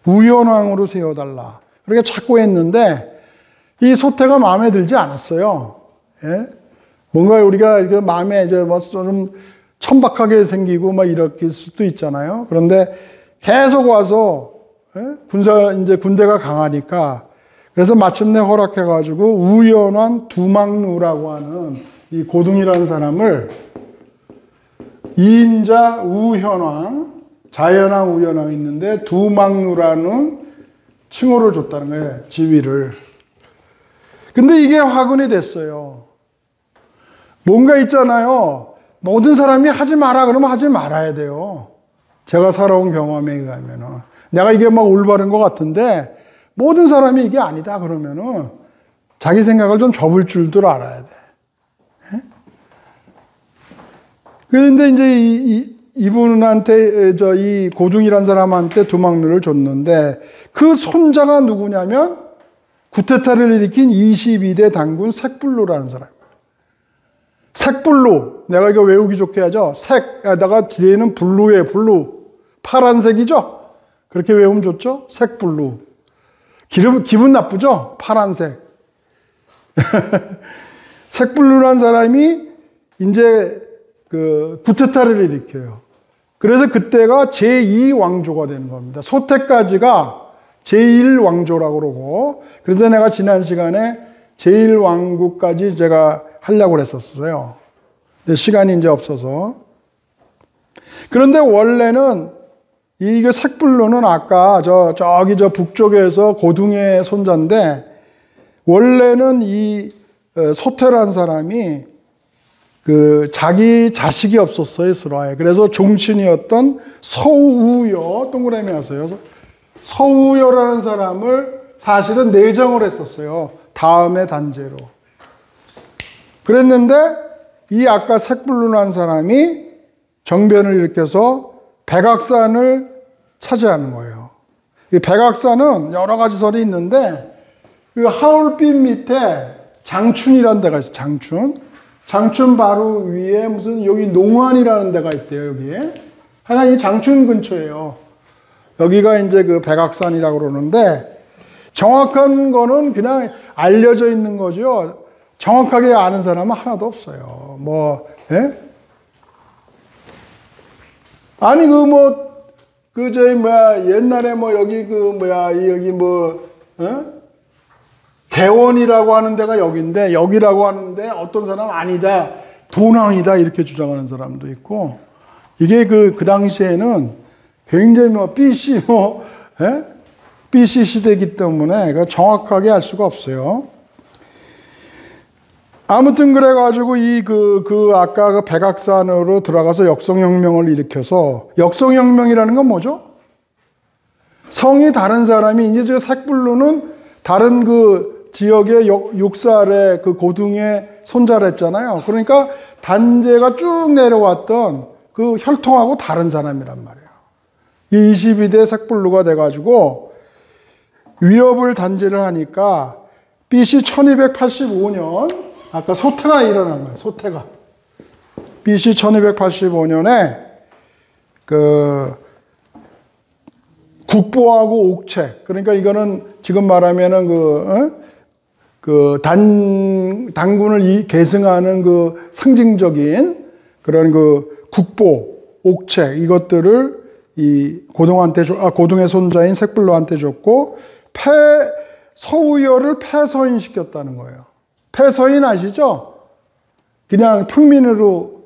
Speaker 1: 우연왕으로 세워달라. 그렇게 찾고 했는데 이 소태가 마음에 들지 않았어요. 예? 뭔가 우리가 그 마음에 좀 천박하게 생기고 막 이럴 수도 있잖아요. 그런데 계속 와서 이제 군대가 강하니까 그래서 마침내 허락해가지고 우연왕 두막루라고 하는 이 고둥이라는 사람을 2인자 우현왕, 자연왕, 우현왕 있는데 두막루라는 칭호를 줬다는 거예요. 지위를. 근데 이게 화근이 됐어요. 뭔가 있잖아요. 모든 사람이 하지 마라 그러면 하지 말아야 돼요. 제가 살아온 경험에 의하면은. 내가 이게 막 올바른 것 같은데 모든 사람이 이게 아니다 그러면은 자기 생각을 좀 접을 줄도 알아야 돼. 그런데 이제 이분한테 이 고둥이란 사람한테 두막루를 줬는데 그 손자가 누구냐면 구테타를 일으킨 22대 단군 색불로라는 사람이에요. 색불로. 내가 이거 외우기 좋게 하죠. 색에다가 뒤에는 블루예요. 블루. 파란색이죠. 그렇게 외우면 좋죠? 색불루. 기분 나쁘죠? 파란색. 색불루라는 사람이 이제 그 구테타를 일으켜요. 그래서 그때가 제2왕조가 되는 겁니다. 소태까지가 제1왕조라고 그러고, 그래서 내가 지난 시간에 제1왕국까지 제가 하려고 했었어요. 근데 시간이 이제 없어서. 그런데 원래는 이게 색불로는 아까 저기 북쪽에서 고둥의 손자인데 원래는 이 소태라는 사람이 그 자기 자식이 없었어요, 스라에. 그래서 종친이었던 서우여, 동그라미 하세요. 서우여라는 사람을 사실은 내정을 했었어요. 다음의 단제로. 그랬는데 이 아까 색불로라는 사람이 정변을 일으켜서 백악산을 차지하는 거예요. 이 백악산은 여러 가지 설이 있는데 그 하울빛 밑에 장춘이라는 데가 있어요. 장춘. 장춘 바로 위에 무슨 여기 농안이라는 데가 있대요, 여기에. 하여간 이 장춘 근처예요. 여기가 이제 그 백악산이라고 그러는데, 정확한 거는 그냥 알려져 있는 거죠. 정확하게 아는 사람은 하나도 없어요. 뭐, 예? 아니, 옛날에 여기 대원이라고 하는 데가 여기인데, 여기라고 하는데 어떤 사람은 아니다, 도낭이다, 이렇게 주장하는 사람도 있고, 이게 그 당시에는 굉장히 BC 시대이기 때문에 정확하게 알 수가 없어요. 아무튼 그래가지고 아까 그 백악산으로 들어가서 역성혁명을 일으켜서, 역성혁명이라는 건 뭐죠? 성이 다른 사람이 이제 저 색불로는 다른 그 지역의 육살의 그 고등의 손자를 했잖아요. 그러니까 단제가 쭉 내려왔던 그 혈통하고 다른 사람이란 말이에요. 이 22대 색불로가 돼가지고 위협을 단제를 하니까 BC 1285년 아까 소태가 일어난 거예요. 소태가. BC 1285년에 그 국보하고 옥책, 그러니까 이거는 지금 말하면은 당군을 계승하는 그 상징적인 그런 그 국보, 옥책, 이것들을 이 고등의 손자인 색불로한테 줬고, 서우여를 폐서인시켰다는 거예요. 폐서인 아시죠? 그냥 평민으로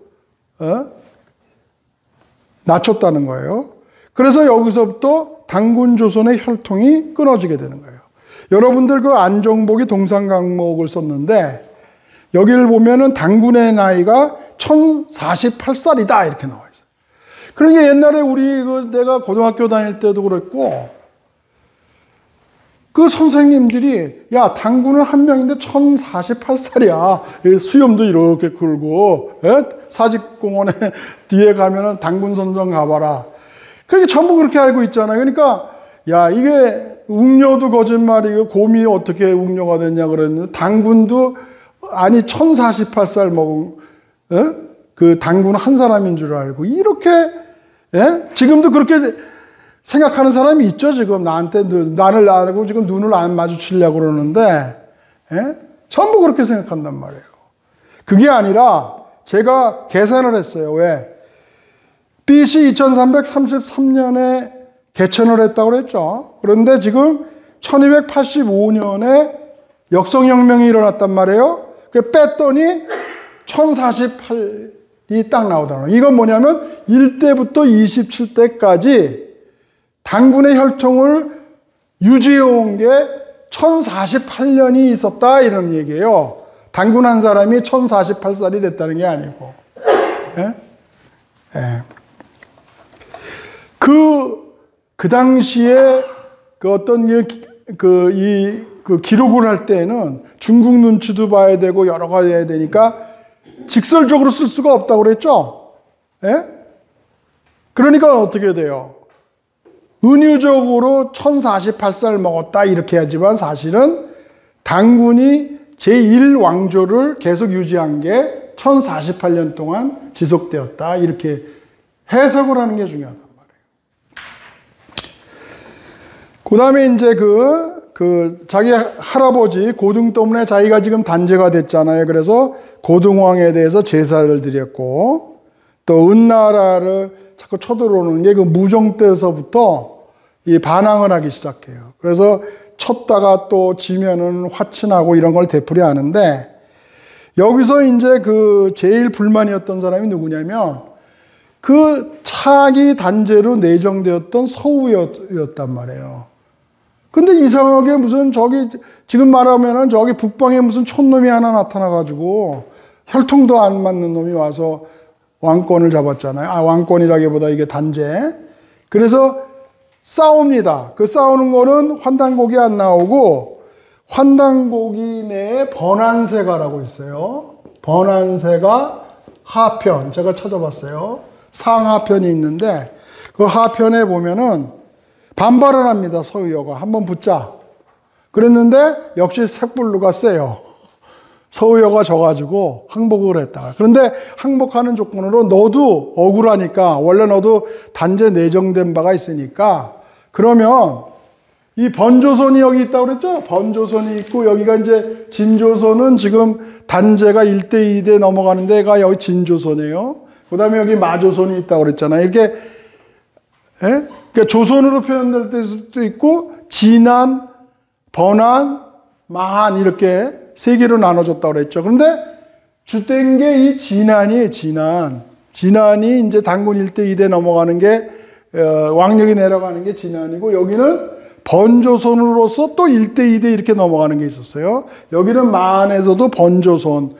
Speaker 1: 낮췄다는 거예요. 그래서 여기서부터 당군 조선의 혈통이 끊어지게 되는 거예요. 여러분들 그 안정복이 동상강목을 썼는데, 여기를 보면은 당군의 나이가 1048살이다 이렇게 나와 있어요. 그러니까 옛날에 내가 고등학교 다닐 때도 그랬고, 그 선생님들이, 야, 당군은 한 명인데 1048살이야. 수염도 이렇게 굵고, 사직공원에 뒤에 가면은 당군 선정 가봐라. 그렇게 전부 그렇게 알고 있잖아요. 그러니까, 야, 이게 웅녀도 거짓말이고, 곰이 어떻게 웅녀가 됐냐 그랬는데, 당군도, 아니, 1048살 먹은, 그 당군 한 사람인 줄 알고, 이렇게, 지금도 그렇게 생각하는 사람이 있죠, 지금. 나를 알고 지금 눈을 안 마주치려고 그러는데, 전부 그렇게 생각한단 말이에요. 그게 아니라, 제가 계산을 했어요. 왜? BC 2333년에 개천을 했다고 그랬죠. 그런데 지금 1285년에 역성혁명이 일어났단 말이에요. 뺐더니 1048이 딱 나오더라고요. 이건 뭐냐면 1대부터 27대까지 당군의 혈통을 유지해온 게 1048년이 있었다 이런 얘기예요. 당군 한 사람이 1048살이 됐다는 게 아니고. 그 당시에 그 어떤 기록을 할 때는 중국 눈치도 봐야 되고 여러 가지 해야 되니까 직설적으로 쓸 수가 없다고 그랬죠? 그러니까 어떻게 돼요? 은유적으로 1048살 먹었다 이렇게 하지만 사실은 당군이 제1왕조를 계속 유지한 게 1048년 동안 지속되었다 이렇게 해석을 하는 게 중요하단 말이에요. 그 다음에 이제 자기 할아버지 고등 때문에 자기가 지금 단제가 됐잖아요. 그래서 고등왕에 대해서 제사를 드렸고, 또 은나라를 자꾸 쳐들어오는 게 그 무종 때서부터 이 반항을 하기 시작해요. 그래서 쳤다가 또 지면은 화친하고 이런 걸 되풀이하는데, 여기서 이제 그 제일 불만이었던 사람이 누구냐면 그 차기 단제로 내정되었던 서우였단 말이에요. 근데 이상하게 무슨 지금 말하면은 저기 북방에 무슨 촌놈이 하나 나타나가지고 혈통도 안 맞는 놈이 와서 왕권을 잡았잖아요. 왕권이라기보다 이게 단제. 그래서 싸웁니다. 그 싸우는 거는 환단곡이 안 나오고, 환단곡이 내에 번안세가라고 있어요. 번안세가 하편. 제가 찾아봤어요. 상하편이 있는데, 그 하편에 보면은 반발을 합니다. 서유여가. 한번 붙자. 그랬는데 역시 색불로가 세요. 서우여가 져가지고 항복을 했다. 그런데 항복하는 조건으로 너도 억울하니까, 원래 너도 단제 내정된 바가 있으니까, 그러면 이 번조선이 여기 있다고 그랬죠? 번조선이 있고, 여기가 이제 진조선은 지금 단제가 1대 2대 넘어가는 데가 여기 진조선이에요. 그 다음에 여기 마조선이 있다고 그랬잖아요. 이렇게, 그러니까 조선으로 표현될 수도 있고, 진안, 번안, 마한 이렇게 세 개로 나눠졌다고 그랬죠. 그런데 주된 게 이 진안이에요, 진안. 진안이 이제 단군 1대 2대 넘어가는 게, 왕력이 내려가는 게 진안이고, 여기는 번조선으로서 또 1대 2대 이렇게 넘어가는 게 있었어요. 여기는 마한에서도 번조선으로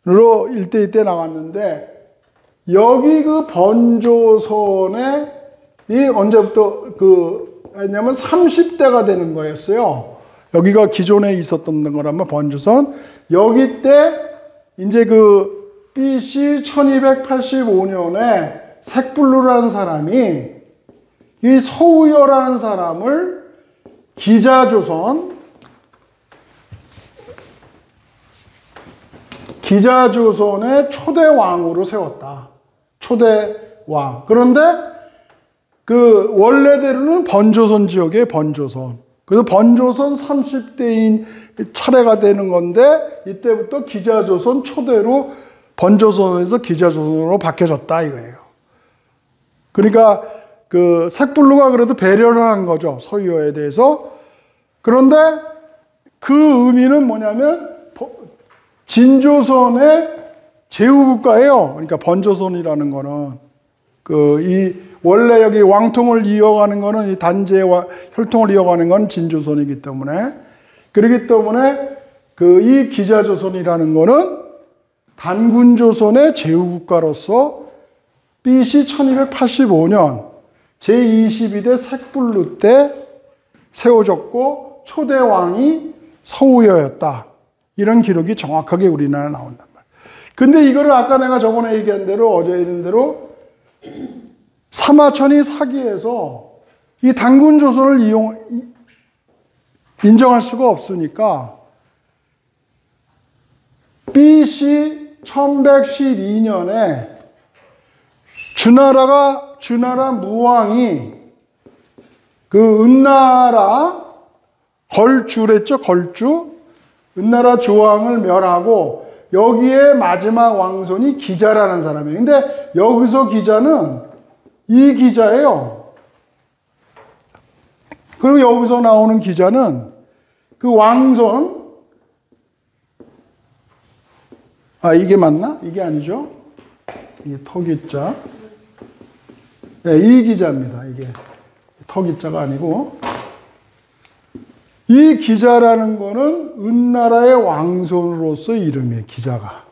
Speaker 1: 1대 2대 나갔는데, 여기 그 번조선에 이 언제부터 왜냐면 30대가 되는 거였어요. 여기가 기존에 있었던 거라면 번조선. 여기 때 이제 그 BC 1285년에 색불루라는 사람이 이 서우여라는 사람을 기자조선의 초대왕으로 세웠다. 초대왕. 그런데 그 원래대로는 번조선 지역에 번조선. 그래서 번조선 30대인 차례가 되는 건데 이때부터 기자조선 초대로 번조선에서 기자조선으로 바뀌어졌다 이거예요. 그러니까 그 색불루가 그래도 배려를 한 거죠. 서유여에 대해서. 그런데 그 의미는 뭐냐면 진조선의 제후국가예요. 그러니까 번조선이라는 거는 원래 여기 왕통을 이어가는 거는 이 단제와 혈통을 이어가는 건 진조선이기 때문에, 그렇기 때문에 이 기자조선이라는 거는 단군조선의 제후국가로서 BC 1285년 제22대 색불루 때 세워졌고 초대왕이 서우여였다. 이런 기록이 정확하게 우리나라에 나온단 말이에요. 근데 이거를 아까 내가 저번에 얘기한 대로, 어제 얘기한 대로 사마천이 사기에서 이 단군조선을 인정할 수가 없으니까 BC 1112년에 주나라 무왕이 그 은나라 걸주랬죠, 걸주. 은나라 조왕을 멸하고 여기에 마지막 왕손이 기자라는 사람이에요. 근데 여기서 기자는 이 기자예요. 그리고 여기서 나오는 기자는 그 왕손, 이게 맞나? 이게 아니죠? 이게 터기자. 네, 이 기자입니다. 이게 터기자가 아니고. 이 기자라는 거는 은나라의 왕손으로서 이름이에요, 기자가.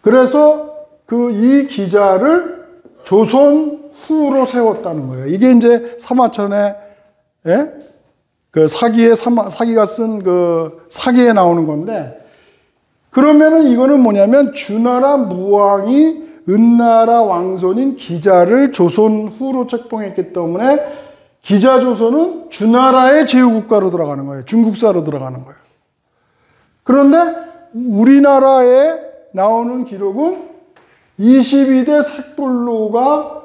Speaker 1: 그래서 이 기자를 조선 후로 세웠다는 거예요. 이게 이제 사마천의 그 사기가 쓴 그 사기에 나오는 건데, 그러면은 이거는 뭐냐면 주나라 무왕이 은나라 왕손인 기자를 조선 후로 책봉했기 때문에 기자조선은 주나라의 제후국가로 들어가는 거예요. 중국사로 들어가는 거예요. 그런데 우리나라에 나오는 기록은 22대 색불루가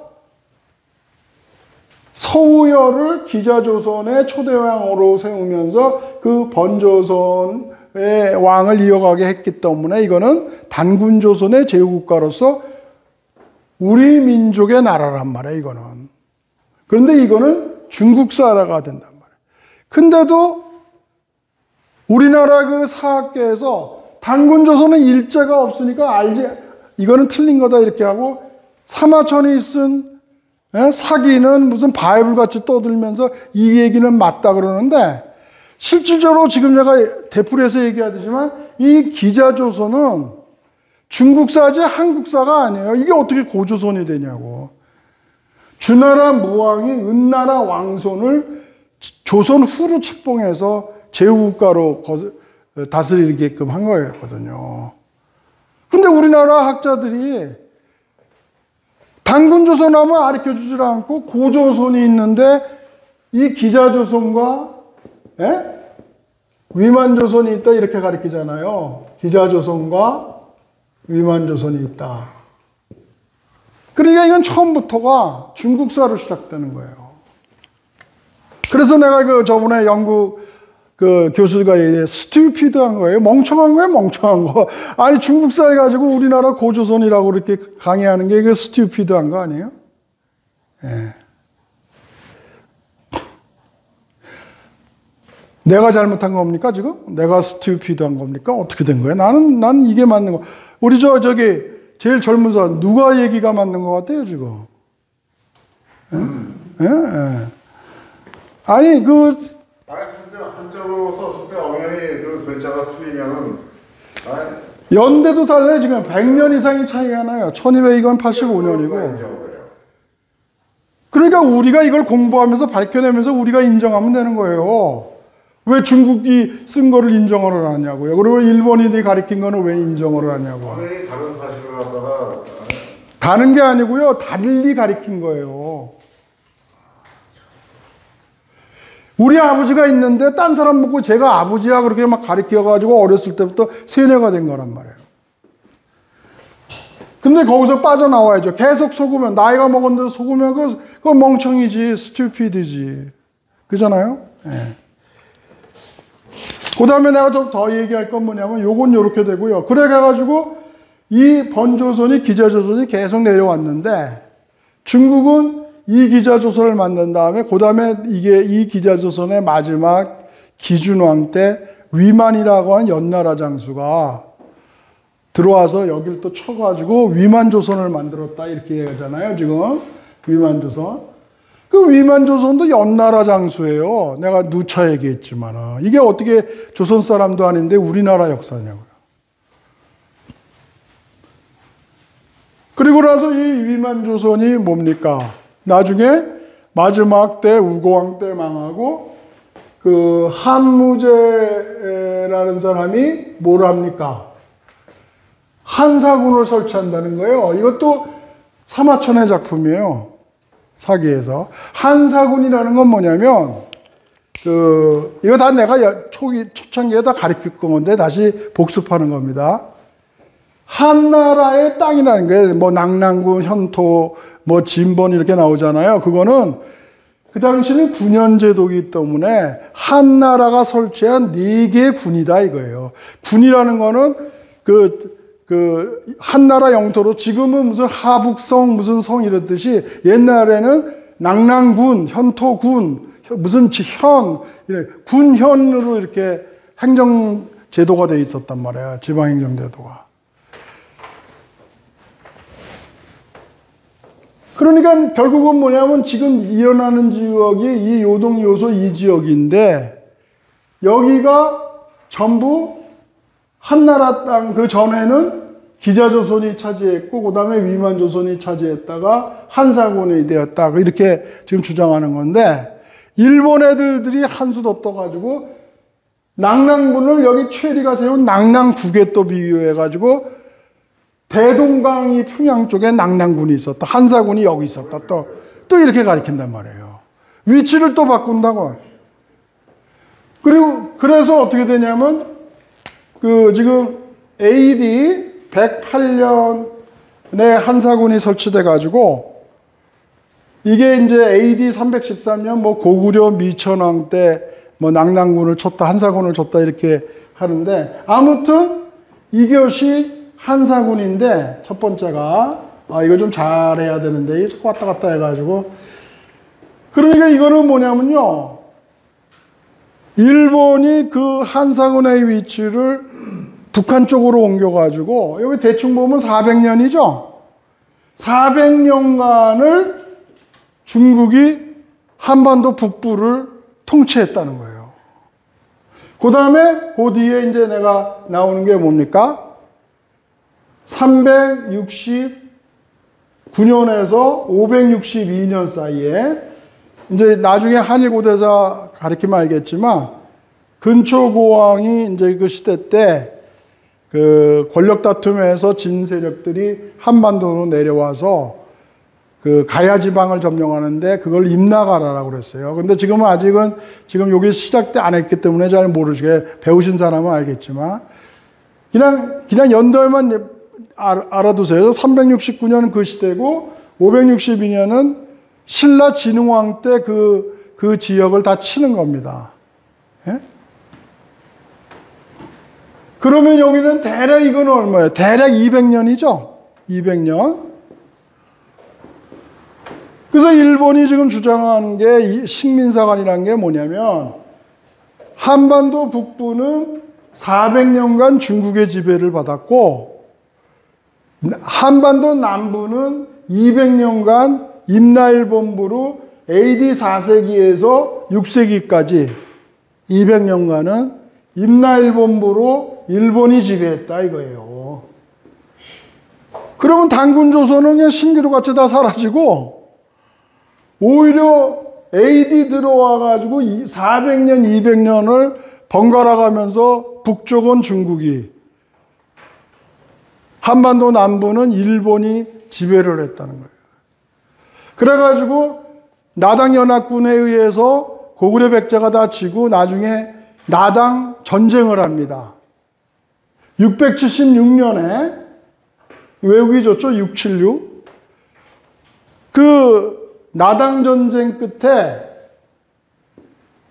Speaker 1: 서우여를 기자조선의 초대왕으로 세우면서 그 번조선의 왕을 이어가게 했기 때문에 이거는 단군조선의 제후국가로서 우리 민족의 나라란 말이에요, 이거는. 그런데 이거는 중국사가 된단 말이에요. 근데도 우리나라 그 사학계에서 단군조선은 일제가 없으니까 이거는 틀린 거다 이렇게 하고, 사마천이 쓴 사기는 무슨 바이블같이 떠들면서 이 얘기는 맞다 그러는데, 실질적으로 지금 제가 되풀이해서 얘기하듯이만 이 기자조선은 중국사지 한국사가 아니에요. 이게 어떻게 고조선이 되냐고. 주나라 무왕이 은나라 왕손을 조선 후로 책봉해서 제후국가로 다스리게끔 한 거였거든요. 근데 우리나라 학자들이 단군조선 하면 가르쳐주질 않고 고조선이 있는데 이 기자조선과 위만조선이 있다 이렇게 가리키잖아요. 기자조선과 위만조선이 있다. 그러니까 이건 처음부터가 중국사로 시작되는 거예요. 그래서 내가 그 저번에 영국 그 교수가 스튜피드한 거예요. 멍청한 거예요, 멍청한 거. 아니 중국사 해가지고 우리나라 고조선이라고 이렇게 강의하는 게 이게 스튜피드한 거 아니에요? 예. 내가 잘못한 겁니까 지금? 내가 스튜피드한 겁니까? 어떻게 된 거예요? 나는 이게 맞는 거. 우리 저기 제일 젊은 사람 누가 얘기가 맞는 것 같아요 지금? 예? 예. 아니
Speaker 3: 한자로 썼을 때 엄연히 그 글자가 틀리면은
Speaker 1: 연대도 달라요. 지금 100년 이상의 차이가 나요. 1200이건 85년이고. 그러니까 우리가 이걸 공부하면서 밝혀내면서 우리가 인정하면 되는 거예요. 왜 중국이 쓴 거를 인정을 하냐고요. 그리고 일본인이 가르친 거는 왜 인정을 하냐고.
Speaker 3: 엄연히 다른 사실을 갖다가
Speaker 1: 다른 게 아니고요. 달리 가르친 거예요. 우리 아버지가 있는데 딴 사람 보고 제가 아버지야 그렇게 막 가르쳐가지고 어렸을 때부터 세뇌가 된 거란 말이에요. 근데 거기서 빠져나와야죠. 계속 속으면, 나이가 먹었는데 속으면 그거 멍청이지, 스튜피드지. 그잖아요? 예. 그 다음에 내가 좀 더 얘기할 건 뭐냐면 요건 요렇게 되고요. 그래가지고 이 번조선이 기자조선이 계속 내려왔는데 중국은 이 기자조선을 만든 다음에 그 다음에 이 기자조선의 마지막 기준왕 때 위만이라고 하는 연나라 장수가 들어와서 여길 또 쳐가지고 위만조선을 만들었다 이렇게 얘기하잖아요 지금. 위만조선. 그 위만조선도 연나라 장수예요. 내가 누차 얘기했지만 이게 어떻게 조선 사람도 아닌데 우리나라 역사냐고요. 그리고 나서 이 위만조선이 뭡니까? 나중에 마지막 때 우고왕 때 망하고 그 한무제라는 사람이 뭘 합니까? 한사군을 설치한다는 거예요. 이것도 사마천의 작품이에요. 사기에서. 한사군이라는 건 뭐냐면 이거 다 내가 초창기에 다 가르칠 건데 다시 복습하는 겁니다. 한나라의 땅이라는 거예요. 뭐 낙랑군, 현토, 뭐 진번 이렇게 나오잖아요. 그거는 그 당시는 군현제도이기 때문에 한나라가 설치한 4개의 군이다 이거예요. 군이라는 거는 한나라 영토로 지금은 무슨 하북성 무슨 성 이랬듯이 옛날에는 낙랑군, 현토군, 무슨 군현으로 이렇게 행정제도가 돼 있었단 말이에요. 지방행정제도가. 그러니까 결국은 뭐냐면 지금 일어나는 지역이 이 요동요소 이 지역인데 여기가 전부 한나라 땅 그 전에는 기자조선이 차지했고 그 다음에 위만조선이 차지했다가 한사군이 되었다 이렇게 지금 주장하는 건데 일본 애들이 한수도 떠가지고 낙랑군을 여기 최리가 세운 낙랑국에 또 비교해가지고 대동강이 평양 쪽에 낙랑군이 있었다. 한사군이 여기 있었다. 또 이렇게 가리킨단 말이에요. 위치를 또 바꾼다고. 그래서 어떻게 되냐면 지금 AD 108년에 한사군이 설치돼 가지고 이게 이제 AD 313년 뭐 고구려 미천왕 때 뭐 낙랑군을 쳤다, 한사군을 쳤다 이렇게 하는데 아무튼 이것이 한사군인데 첫 번째가 이거 좀 잘해야 되는데 이게 자꾸 왔다 갔다 해가지고 그러니까 이거는 뭐냐면요. 일본이 그 한사군의 위치를 북한 쪽으로 옮겨가지고 여기 대충 보면 400년이죠. 400년간을 중국이 한반도 북부를 통치했다는 거예요. 그 다음에 그 뒤에 이제 내가 나오는 게 뭡니까? 369년에서 562년 사이에 이제 나중에 한일고대사 가르치면 알겠지만 근초고왕이 이제 그 시대 때 그 권력 다툼에서 진 세력들이 한반도로 내려와서 그 가야 지방을 점령하는데 그걸 임나가라라고 그랬어요. 근데 지금은 아직은 지금 여기 시작 때 안 했기 때문에 잘 모르시게 배우신 사람은 알겠지만 그냥 연도만 알아두세요. 369년 그 시대고 562년은 신라 진흥왕 때 그 지역을 다 치는 겁니다. 예? 그러면 여기는 대략 이건 얼마예요? 대략 200년이죠? 200년. 그래서 일본이 지금 주장하는 게 식민사관이라는 게 뭐냐면 한반도 북부는 400년간 중국의 지배를 받았고 한반도 남부는 200년간 임나일본부로 AD 4세기에서 6세기까지 200년간은 임나일본부로 일본이 지배했다 이거예요. 그러면 단군조선은 그냥 신기루같이 다 사라지고 오히려 AD 들어와가지고 400년, 200년을 번갈아 가면서 북쪽은 중국이, 한반도 남부는 일본이 지배를 했다는 거예요. 그래가지고 나당연합군에 의해서 고구려 백제가 다 지고 나중에 나당 전쟁을 합니다. 676년에 외국이 줬죠. 676. 그 나당 전쟁 끝에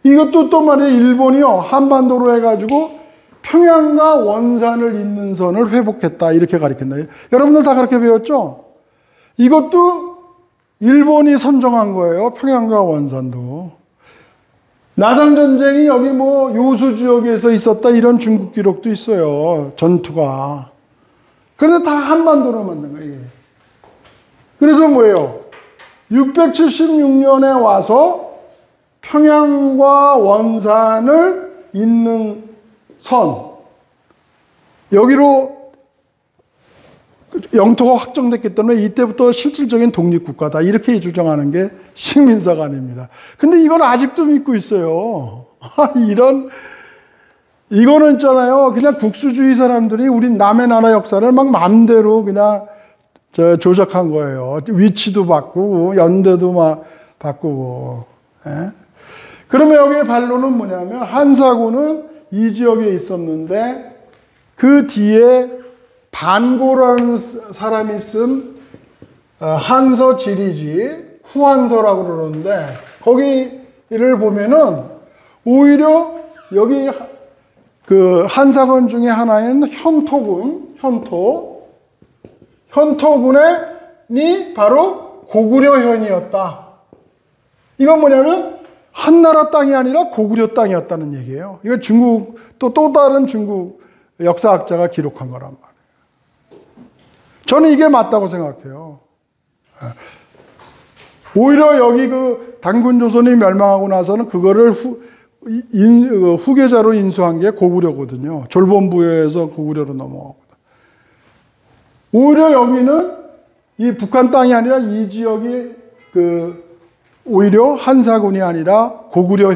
Speaker 1: 이것도 또 말이에요. 일본이요. 한반도로 해가지고 평양과 원산을 잇는 선을 회복했다. 이렇게 가르쳤나요? 여러분들 다 그렇게 배웠죠? 이것도 일본이 선정한 거예요. 평양과 원산도. 나당 전쟁이 여기 뭐 요수 지역에서 있었다. 이런 중국 기록도 있어요. 전투가. 그런데 다 한반도로 만든 거예요. 그래서 뭐예요? 676년에 와서 평양과 원산을 잇는 선, 여기로 영토가 확정됐기 때문에 이때부터 실질적인 독립국가다 이렇게 주장하는 게 식민사관입니다. 근데 이걸 아직도 믿고 있어요. 이거는 있잖아요. 그냥 국수주의 사람들이 우리 남의 나라 역사를 막 마음대로 그냥 조작한 거예요. 위치도 바꾸고 연대도 막 바꾸고. 예? 그러면 여기의 반론은 뭐냐면 한사군은 이 지역에 있었는데 그 뒤에 반고라는 사람이 쓴 한서 지리지 후한서라고 그러는데 거기를 보면은 오히려 여기 그 한사군 중에 하나인 현토군이 바로 고구려현이었다. 이건 뭐냐면 한나라 땅이 아니라 고구려 땅이었다는 얘기예요. 이거 중국 또 다른 중국 역사학자가 기록한 거란 말이에요. 저는 이게 맞다고 생각해요. 오히려 여기 그 단군조선이 멸망하고 나서는 그거를 후계자로 인수한 게 고구려거든요. 졸본부에서 고구려로 넘어가고. 오히려 여기는 이 북한 땅이 아니라 이 지역이 오히려 한사군이 아니라 고구려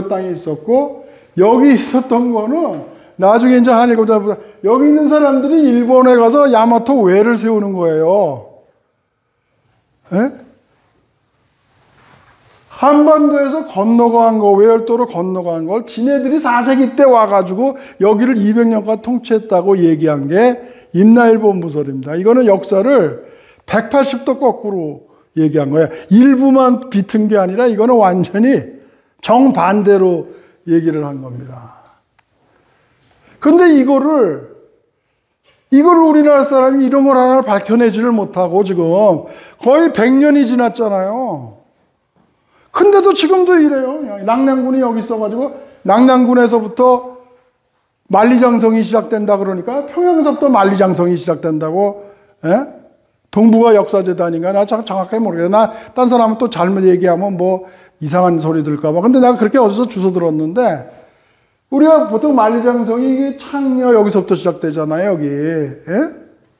Speaker 1: 땅이 있었고 여기 있었던 거는 나중에 이제 한일고자보다 여기 있는 사람들이 일본에 가서 야마토 외를 세우는 거예요. 에? 한반도에서 건너간 거, 외열도로 건너간 걸 지네들이 4세기 때 와가지고 여기를 200년간 통치했다고 얘기한 게 임나일본부설입니다. 이거는 역사를 180도 거꾸로 얘기한 거예요. 일부만 비튼 게 아니라 이거는 완전히 정반대로 얘기를 한 겁니다. 근데 이거를 우리나라 사람이 이런 걸 하나 밝혀내지를 못하고 지금 거의 100년이 지났잖아요. 근데도 지금도 이래요. 낙량군이 여기 있어가지고 낙량군에서부터 만리장성이 시작된다 그러니까 평양서부터 만리장성이 시작된다고. 에? 동부가 역사재단인가? 나 정확하게 모르겠어요. 나 딴 사람은 또 잘못 얘기하면 뭐 이상한 소리 들을까봐. 근데 내가 그렇게 어디서 주워 들었는데 우리가 보통 만리장성이 창녀 여기서부터 시작되잖아요. 여기 예?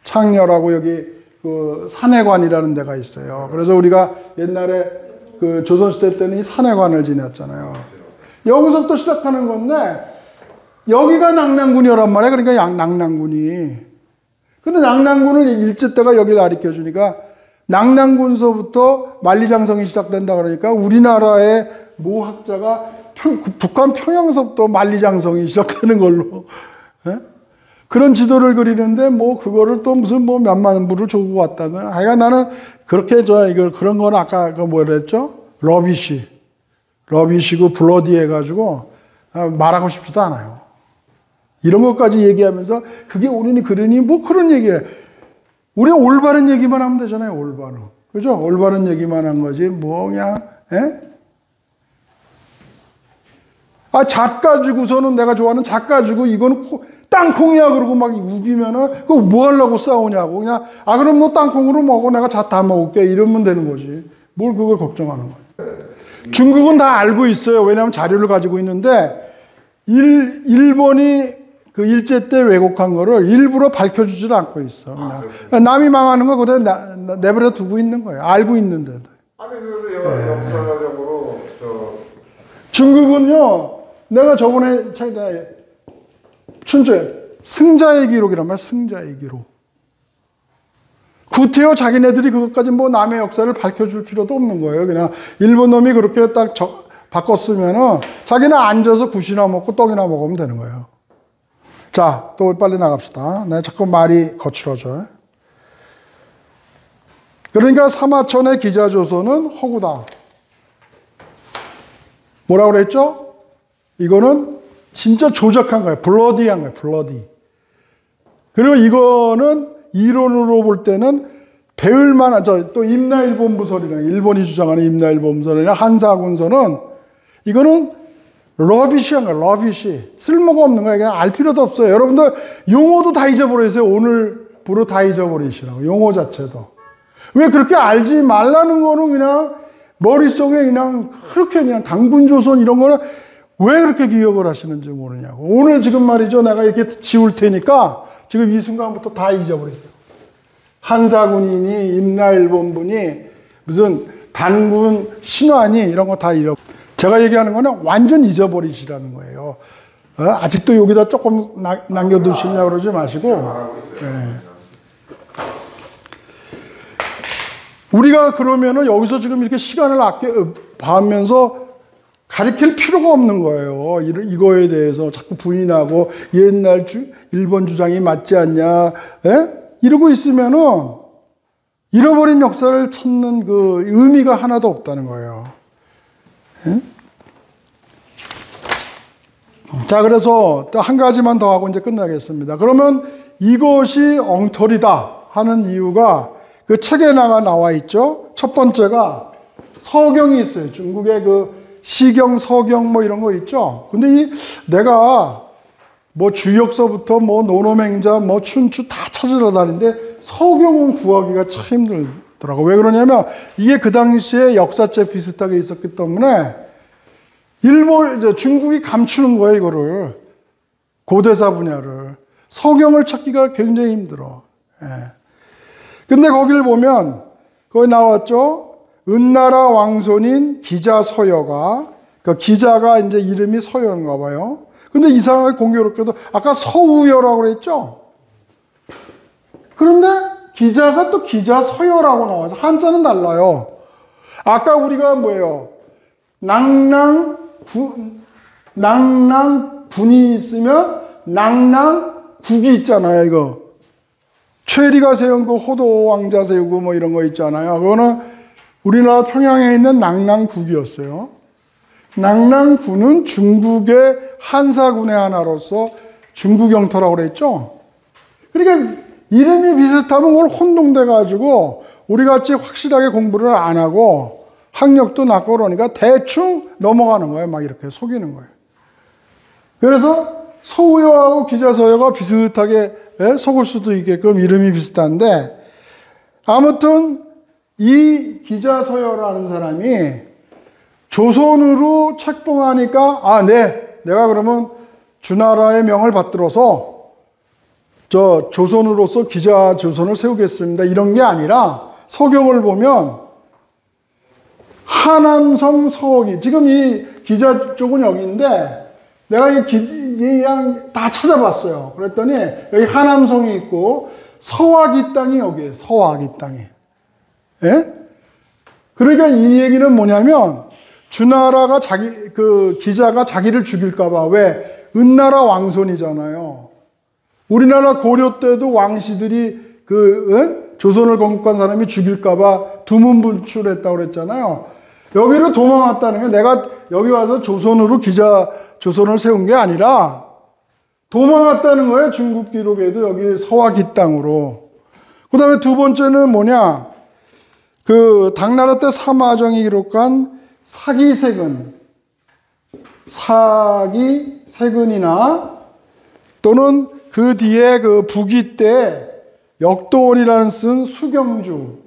Speaker 1: 창녀라고 여기 그 산해관이라는 데가 있어요. 그래서 우리가 옛날에 그 조선시대 때는 이 산해관을 지냈잖아요. 여기서부터 시작하는 건데 여기가 낙량군이란 말이에요. 그러니까 낙량군이. 근데 낙량군을 일제 때가 여기를 가르쳐 주니까 낭낭군서부터 만리장성이 시작된다 그러니까 우리나라의 모 학자가 북한 평양서부터 만리장성이 시작되는 걸로 예? 그런 지도를 그리는데 뭐 그거를 또 무슨 뭐 몇만 부를 주고 왔다는. 하여간 나는 그렇게 이걸 그런 거는 아까 그 뭐라 했죠? 러비시고 블러디 해가지고 말하고 싶지도 않아요. 이런 것까지 얘기하면서 그게 옳으니 그러니 뭐 그런 얘기를. 우리 올바른 얘기만 하면 되잖아요. 올바른. 그죠? 올바른 얘기만 한 거지. 뭐 그냥 예? 잣 가지고서는 내가 좋아하는 잣 가지고 이거는 땅콩이야 그러고 막 우기면은 그거 뭐 하려고 싸우냐고. 그냥 그럼 너 땅콩으로 먹어. 내가 잣 다 먹을게. 이러면 되는 거지. 뭘 그걸 걱정하는 거야. 중국은 다 알고 있어요. 왜냐하면 자료를 가지고 있는데 일본이 그 일제 때 왜곡한 거를 일부러 밝혀주질 않고 있어. 그냥. 남이 망하는 거 그대로 내버려 두고 있는 거예요. 알고 있는데도.
Speaker 3: 아니 그래도 역사적으로
Speaker 1: 중국은요. 내가 저번에 춘추에 승자의 기록이란 말이야. 승자의 기록. 구태여 자기네들이 그것까지 뭐 남의 역사를 밝혀줄 필요도 없는 거예요. 그냥 일본 놈이 그렇게 딱 바꿨으면은 자기는 앉아서 굿이나 먹고 떡이나 먹으면 되는 거예요. 자, 또 빨리 나갑시다. 내가 자꾸 말이 거칠어져. 그러니까 사마천의 기자조서는 허구다. 뭐라고 그랬죠? 이거는 진짜 조작한 거예요. 블러디한 거예요. 블러디. 그리고 이거는 이론으로 볼 때는 배울 만한, 또 임나일본부설이나 일본이 주장하는 임나일본부설이나 한사군서는 이거는 러비시한 거예요. 러비시. 쓸모가 없는 거예요. 그냥 알 필요도 없어요. 여러분들 용어도 다 잊어버리세요. 오늘부로 다 잊어버리시라고. 용어 자체도. 왜 그렇게 알지 말라는 거는 그냥 머릿속에 그냥 그렇게 그냥 당군조선 이런 거는 왜 그렇게 기억을 하시는지 모르냐고. 오늘 지금 말이죠. 내가 이렇게 지울 테니까 지금 이 순간부터 다 잊어버리세요. 한사군이니 임나일본분이 무슨 단군 신화니 이런 거 다 잃어버리세요. 제가 얘기하는 거는 완전 잊어버리시라는 거예요. 아직도 여기다 조금 남겨두시려고 그러지 마시고. 네. 우리가 그러면은 여기서 지금 이렇게 시간을 봐면서 가르칠 필요가 없는 거예요. 이거에 대해서 자꾸 부인하고 옛날 일본 주장이 맞지 않냐, 이러고 있으면은 잃어버린 역사를 찾는 그 의미가 하나도 없다는 거예요. 자, 그래서 또 한 가지만 더 하고 이제 끝나겠습니다. 그러면 이것이 엉터리다 하는 이유가 그 책에 나와 있죠. 첫 번째가 서경이 있어요. 중국의 그 시경, 서경 뭐 이런 거 있죠. 근데 내가 뭐 주역서부터 뭐 노노맹자, 뭐 춘추 다 찾으러 다니는데 서경은 구하기가 참 힘들더라고. 왜 그러냐면 이게 그 당시에 역사책 비슷하게 있었기 때문에 중국이 감추는 거예요, 이거를. 고대사 분야를. 서경을 찾기가 굉장히 힘들어. 근데 거기를 보면 거기 나왔죠. 은나라 왕손인 기자 서여가, 그 기자가 이제 이름이 서여인가 봐요. 근데 이상하게 공교롭게도 아까 서우여라고 그랬죠. 그런데 기자가 또 기자 서여라고 나와서 한자는 달라요. 아까 우리가 뭐예요? 낭낭군이 있으면 낭낭국이 있잖아요, 이거. 최리가 세운 그 호도 왕자 세우고 뭐 이런 거 있잖아요. 그거는 우리나라 평양에 있는 낭낭국이었어요. 낭낭군은 중국의 한사군의 하나로서 중국 영토라고 그랬죠. 그러니까 이름이 비슷하면 그걸 혼동돼가지고 우리같이 확실하게 공부를 안 하고 학력도 낮고 그러니까 대충 넘어가는 거예요. 막 이렇게 속이는 거예요. 그래서 서우여하고 기자서여가 비슷하게 속을 수도 있게끔 이름이 비슷한데, 아무튼 이 기자서여라는 사람이 조선으로 책봉하니까 내가 그러면 주나라의 명을 받들어서 저 조선으로서 기자 조선을 세우겠습니다. 이런 게 아니라 서경을 보면 하남성 서기, 지금 이 기자 쪽은 여기인데 내가 그냥 다 찾아봤어요. 그랬더니 여기 하남성이 있고 서화기 땅이 여기에요. 서화기 땅이. 예? 그러니까 이 얘기는 뭐냐면 주나라가 기자가 자기를 죽일까봐, 왜? 은나라 왕손이잖아요. 우리나라 고려 때도 왕씨들이 조선을 건국한 사람이 죽일까봐 두문불출했다고 그랬잖아요. 여기로 도망왔다는 게 내가 여기 와서 조선을 세운 게 아니라 도망왔다는 거예요. 중국 기록에도 여기 서화기 땅으로. 그 다음에 두 번째는 뭐냐? 당나라 때 사마정이 기록한 사기세근이나 또는 그 뒤에 부기 때 역도원이라는 쓴 수경주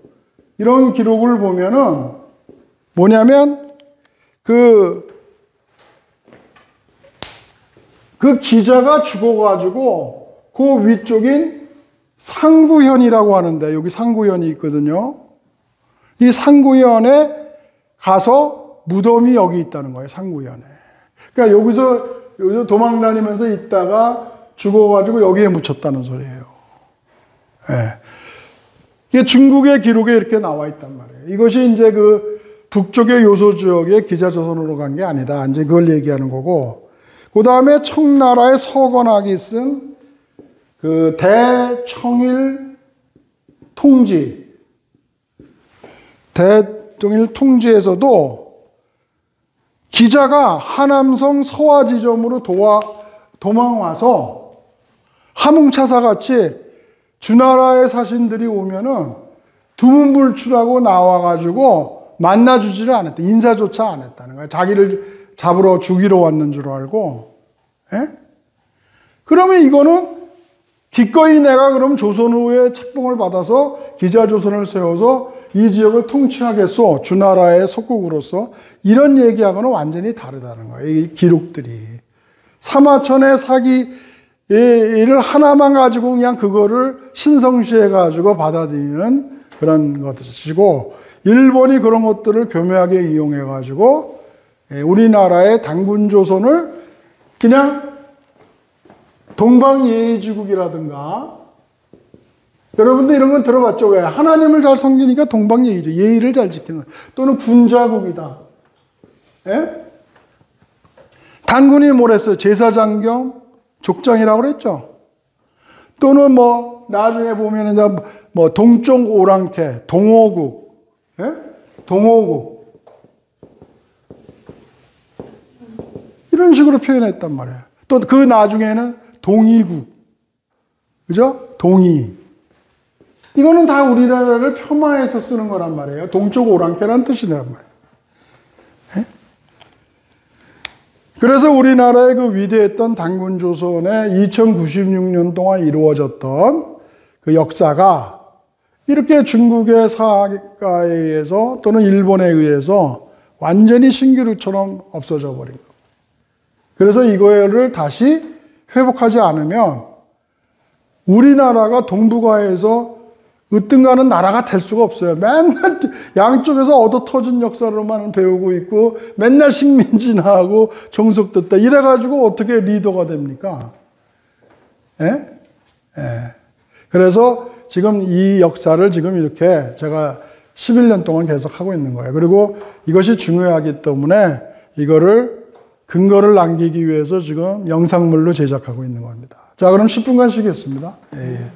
Speaker 1: 이런 기록을 보면은 뭐냐면 그 기자가 죽어가지고 그 위쪽인 상구현이라고 하는데 여기 상구현이 있거든요. 이 상구현에 가서 무덤이 여기 있다는 거예요. 상구현에. 그러니까 여기서 도망 다니면서 있다가 죽어가지고 여기에 묻혔다는 소리예요. 예. 이게 중국의 기록에 이렇게 나와 있단 말이에요. 이것이 이제 북쪽의 요소 지역에 기자조선으로 간 게 아니다. 이제 그걸 얘기하는 거고. 그 다음에 청나라의 서건학이 쓴 대청일 통지에서도 기자가 하남성 서화지점으로 도망와서 함흥차사 같이 주나라의 사신들이 오면은 두문불출하고 나와가지고 만나주지를 않았다. 인사조차 안 했다는 거예요. 자기를 잡으러 죽이러 왔는 줄 알고. 예? 그러면 이거는 기꺼이 내가 그럼 조선 후에 책봉을 받아서 기자조선을 세워서 이 지역을 통치하겠소. 주나라의 속국으로서. 이런 얘기하고는 완전히 다르다는 거예요. 이 기록들이. 사마천의 사기를 하나만 가지고 그냥 그거를 신성시해가지고 받아들이는 그런 것이고, 일본이 그런 것들을 교묘하게 이용해가지고 우리나라의 당군조선을 그냥 동방예의지국이라든가, 여러분들 이런 건 들어봤죠? 왜? 하나님을 잘 섬기니까 동방예의죠. 예의를 잘 지키는. 또는 군자국이다. 예? 단군이 뭐랬어요? 제사장경, 족장이라고 그랬죠. 또는 나중에 보면은 동쪽 오랑캐, 동호국, 예? 동호국. 이런 식으로 표현했단 말이에요. 또 그 나중에는 동이국. 그죠? 동이. 이거는 다 우리나라를 폄하해서 쓰는 거란 말이에요. 동쪽 오랑캐라는 뜻이란 말이에요. 예? 그래서 우리나라의 위대했던 당군조선의 2096년 동안 이루어졌던 그 역사가 이렇게 중국의 사학가에 의해서 또는 일본에 의해서 완전히 신기루처럼 없어져 버린 거예요. 그래서 이거를 다시 회복하지 않으면 우리나라가 동북아에서 으뜸가는 나라가 될 수가 없어요. 맨날 양쪽에서 얻어터진 역사로만 배우고 있고 맨날 식민지나하고 종속됐다 이래가지고 어떻게 리더가 됩니까? 예? 예. 그래서 지금 이 역사를 지금 이렇게 제가 11년 동안 계속 하고 있는 거예요. 그리고 이것이 중요하기 때문에 이거를 근거를 남기기 위해서 지금 영상물로 제작하고 있는 겁니다. 자, 그럼 10분간 쉬겠습니다. 예.